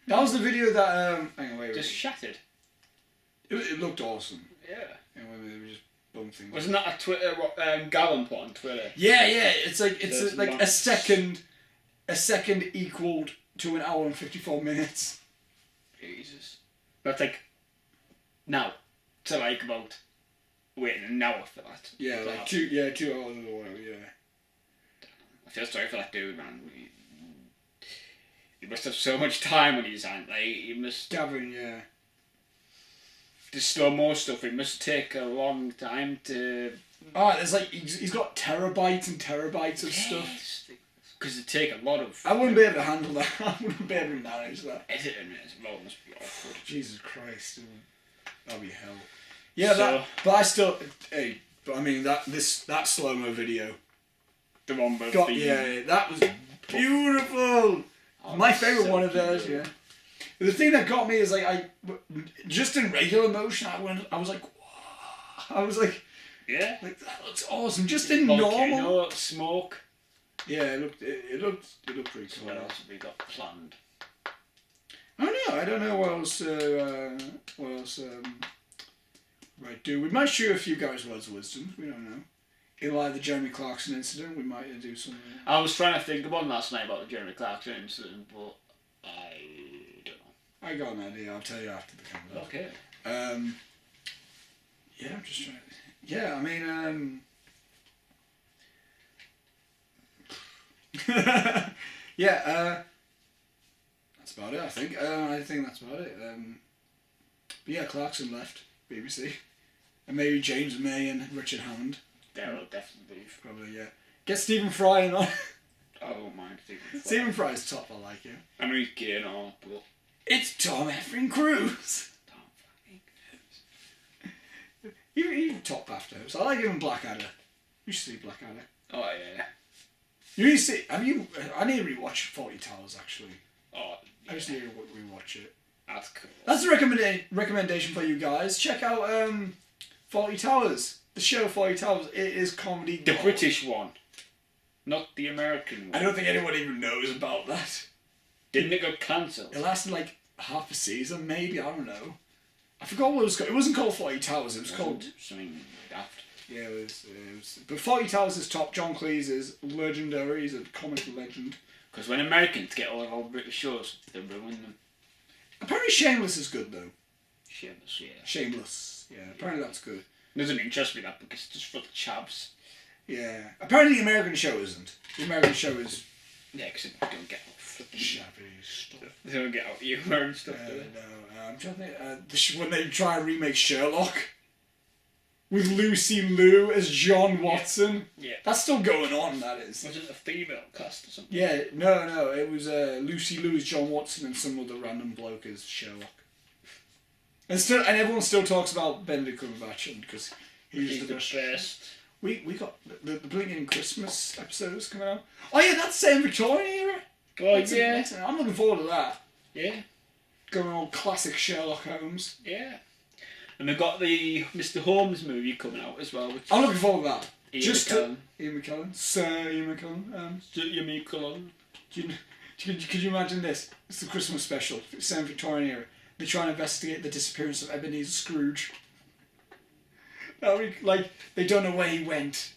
That was the video that hang on, wait. Just shattered. It looked awesome. Yeah. And when they were just bum things. Wasn't that a Twitter? What Gallon put on Twitter? Yeah. It's like a second equaled to 1 hour and 54 minutes. Jesus. That's like now to like about waiting an hour for that. Yeah, like 2 hours or whatever. Yeah. I feel sorry for that dude, man. He must have so much time on his hand. Like he must. Gavin, yeah. To store more stuff, it must take a long time to. Oh, there's like he's got terabytes and terabytes of stuff. Because it take a lot of. I wouldn't be able to handle that. I wouldn't be able to manage that. Editing it as well must be awful. Jesus Christ, that'd be hell. Yeah, but I still. Hey, but I mean that slow mo video. The one with that was beautiful. Oh, my favourite one of theirs. Yeah. The thing that got me is like just in regular motion, I was like, wow. I was like, yeah, like that looks awesome. Just in normal smoke. Yeah, it looked pretty cool. What else have we got planned? I don't know what else. Might do. We might shoot a few Gary's Words of Wisdom. We don't know. In like the Jeremy Clarkson incident, we might do something. I was trying to think of one last night about the Jeremy Clarkson incident, but I don't know. I got an idea. I'll tell you after the camera. Okay. Yeah, I'm just trying. Yeah, I mean, yeah. That's about it. I think. I think that's about it. But yeah, Clarkson left BBC, and maybe James May and Richard Hammond. They'll definitely leave. Probably, yeah. Get Stephen Fry in on. I don't mind Stephen Fry. Stephen Fry's top. I like him. I know he's gay and all, but It's Tom effing Cruise. Tom fucking Cruise. He top BAFTA host. I like him in Blackadder. You should see Blackadder. Oh yeah. You need to see. Have you? I need to rewatch 40 Towers actually. Oh. Yeah. I just need to rewatch it. That's cool. That's a recommendation for you guys. Check out 40 Towers. The show 40 Towers. It is comedy. The British one, not the American one. I don't think anyone even knows about that. Didn't it get cancelled? It lasted like half a season, maybe. I don't know. I forgot what it was called. It wasn't called 40 Towers. It was called something daft. Yeah, it was. But 40 Towers is top. John Cleese is legendary. He's a comic legend. Because when Americans get all of our British shows, they ruin them. Apparently, Shameless is good though. Shameless, yeah. Shameless. Yeah. Apparently, that's good. Doesn't interest me that because it's just for the chavs. Yeah. Apparently, the American show isn't. The American show is. Yeah, because they don't get out flipping Shabby stuff. They don't get out humour and stuff, do they? No, I'm trying to think. When they try and remake Sherlock with Lucy Liu as John Watson. Yeah. That's still going on, that is. Was it a female cast or something? Yeah, no. It was Lucy Liu as John Watson and some other random bloke as Sherlock. And everyone still talks about Benedict Cumberbatch because he's the best. We got the blinking Christmas episodes coming out. Oh yeah, that's the same Victorian era. Oh yeah. I'm looking forward to that. Yeah. Going on classic Sherlock Holmes. Yeah. And they've got the Mr. Holmes movie coming out as well. Which I'm looking forward to that. Ian McKellen. Sir Ian McKellen. Ian McKellen. Could you imagine this? It's the Christmas special. Same Victorian era. They try and investigate the disappearance of Ebenezer Scrooge. Like, they don't know where he went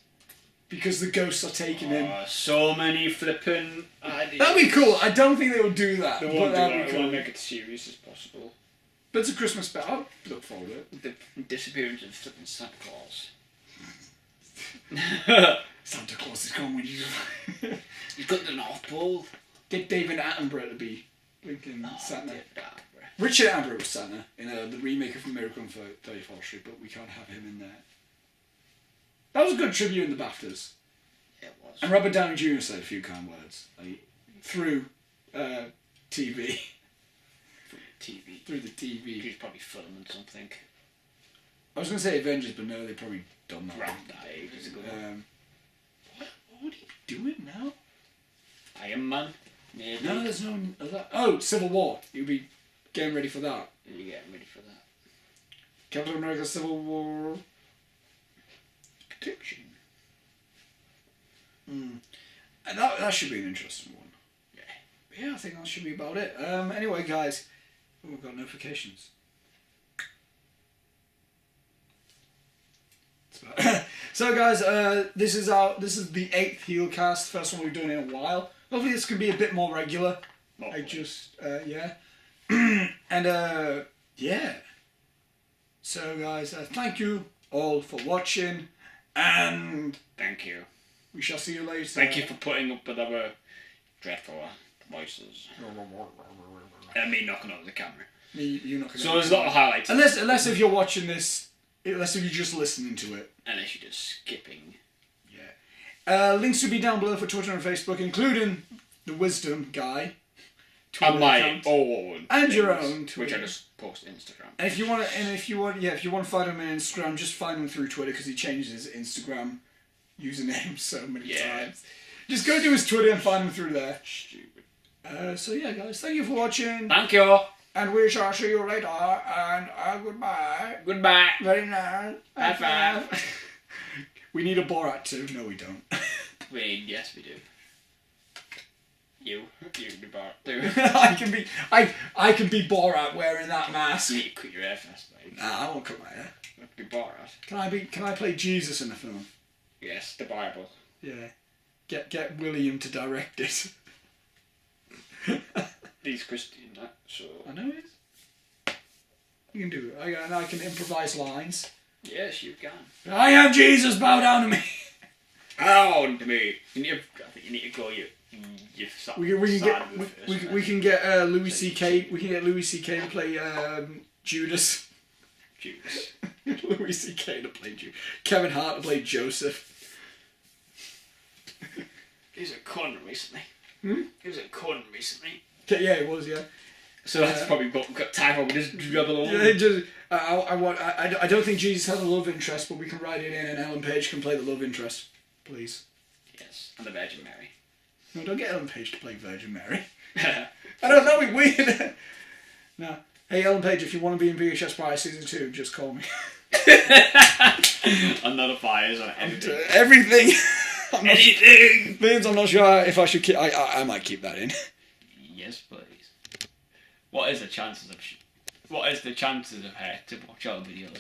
because the ghosts are taking him. So many flipping ideas. That'd be cool. I don't think they would do that. They won't do that. They want to make it serious as possible. But it's a Christmas special. I'll look forward to it. The disappearance of flipping Santa Claus. Santa Claus is coming with you. You've got the North Pole. Get David Attenborough to be Lincoln Santa. David Attenborough. Richard Attenborough was Santa in the remake of Miracle on 34th Street, but we can't have him in there. That was a good tribute in the BAFTAs. It was. And Robert Downey Jr. said a few kind words through TV. Through the TV. He's probably filming something. I was going to say Avengers, but no, they've probably done that. Wrapped that ages ago. What would he be doing now? Iron Man, maybe. No, there's no other. Oh, Civil War. You'll be getting ready for that. You're getting ready for that. Captain America Civil War. Protection. And that should be an interesting one. Yeah. Yeah, I think that should be about it. Anyway, guys, we've got notifications. So, guys, this is the 8th Heelcast, first one we've done in a while. Hopefully, this can be a bit more regular. Yeah. And yeah. So, guys, thank you all for watching, and thank you. We shall see you later. Thank you for putting up with our dreadful voices. And me knocking over the camera. You knocking. So there's a lot of highlights. Unless if you're watching this, unless if you're just listening to it. Unless you're just skipping. Yeah. Links will be down below for Twitter and Facebook, including the Wisdom Guy. And my own. And your own Twitter. Which I just post Instagram. And if you want to find him on Instagram, just find him through Twitter because he changes his Instagram username so many times. Just go to his Twitter and find him through there. Stupid. So yeah, guys, thank you for watching. Thank you. And we shall see you later. And goodbye. Goodbye. Very nice. High five. We need a Borat too. No, we don't. Yes, we do. You can be Borat too. I can be Borat wearing that mask. You need to cut your hair first, mate. Nah, I won't cut my hair. You have to be Borat. Can I play Jesus in the film? Yes, the Bible. Yeah. Get William to direct it. He's Christian, that, so. I know it is. You can do it. I can improvise lines. Yes, you can. I am Jesus, bow down to me. Bow to me. I think you need to go. We can get Louis C.K. We can get Louis C.K. to play Judas. Judas. Louis C.K. to play Judas. Kevin Hart to play Joseph. He was a con recently. He was a con recently. Yeah, it was. Yeah. So that's probably what we've got time for. We just dribble on. Yeah, I don't think Jesus has a love interest, but we can write it in, and Ellen Page can play the love interest, please. Yes, and the Virgin Mary. No, don't get Ellen Page to play Virgin Mary. I don't know, it's weird. No. Hey, Ellen Page, if you want to be in VHS Prize Season 2, just call me. Another fires on everything. Everything. Anything. Vince, I'm not sure if I should keep... I might keep that in. Yes, please. What is the chances of her to watch our videos?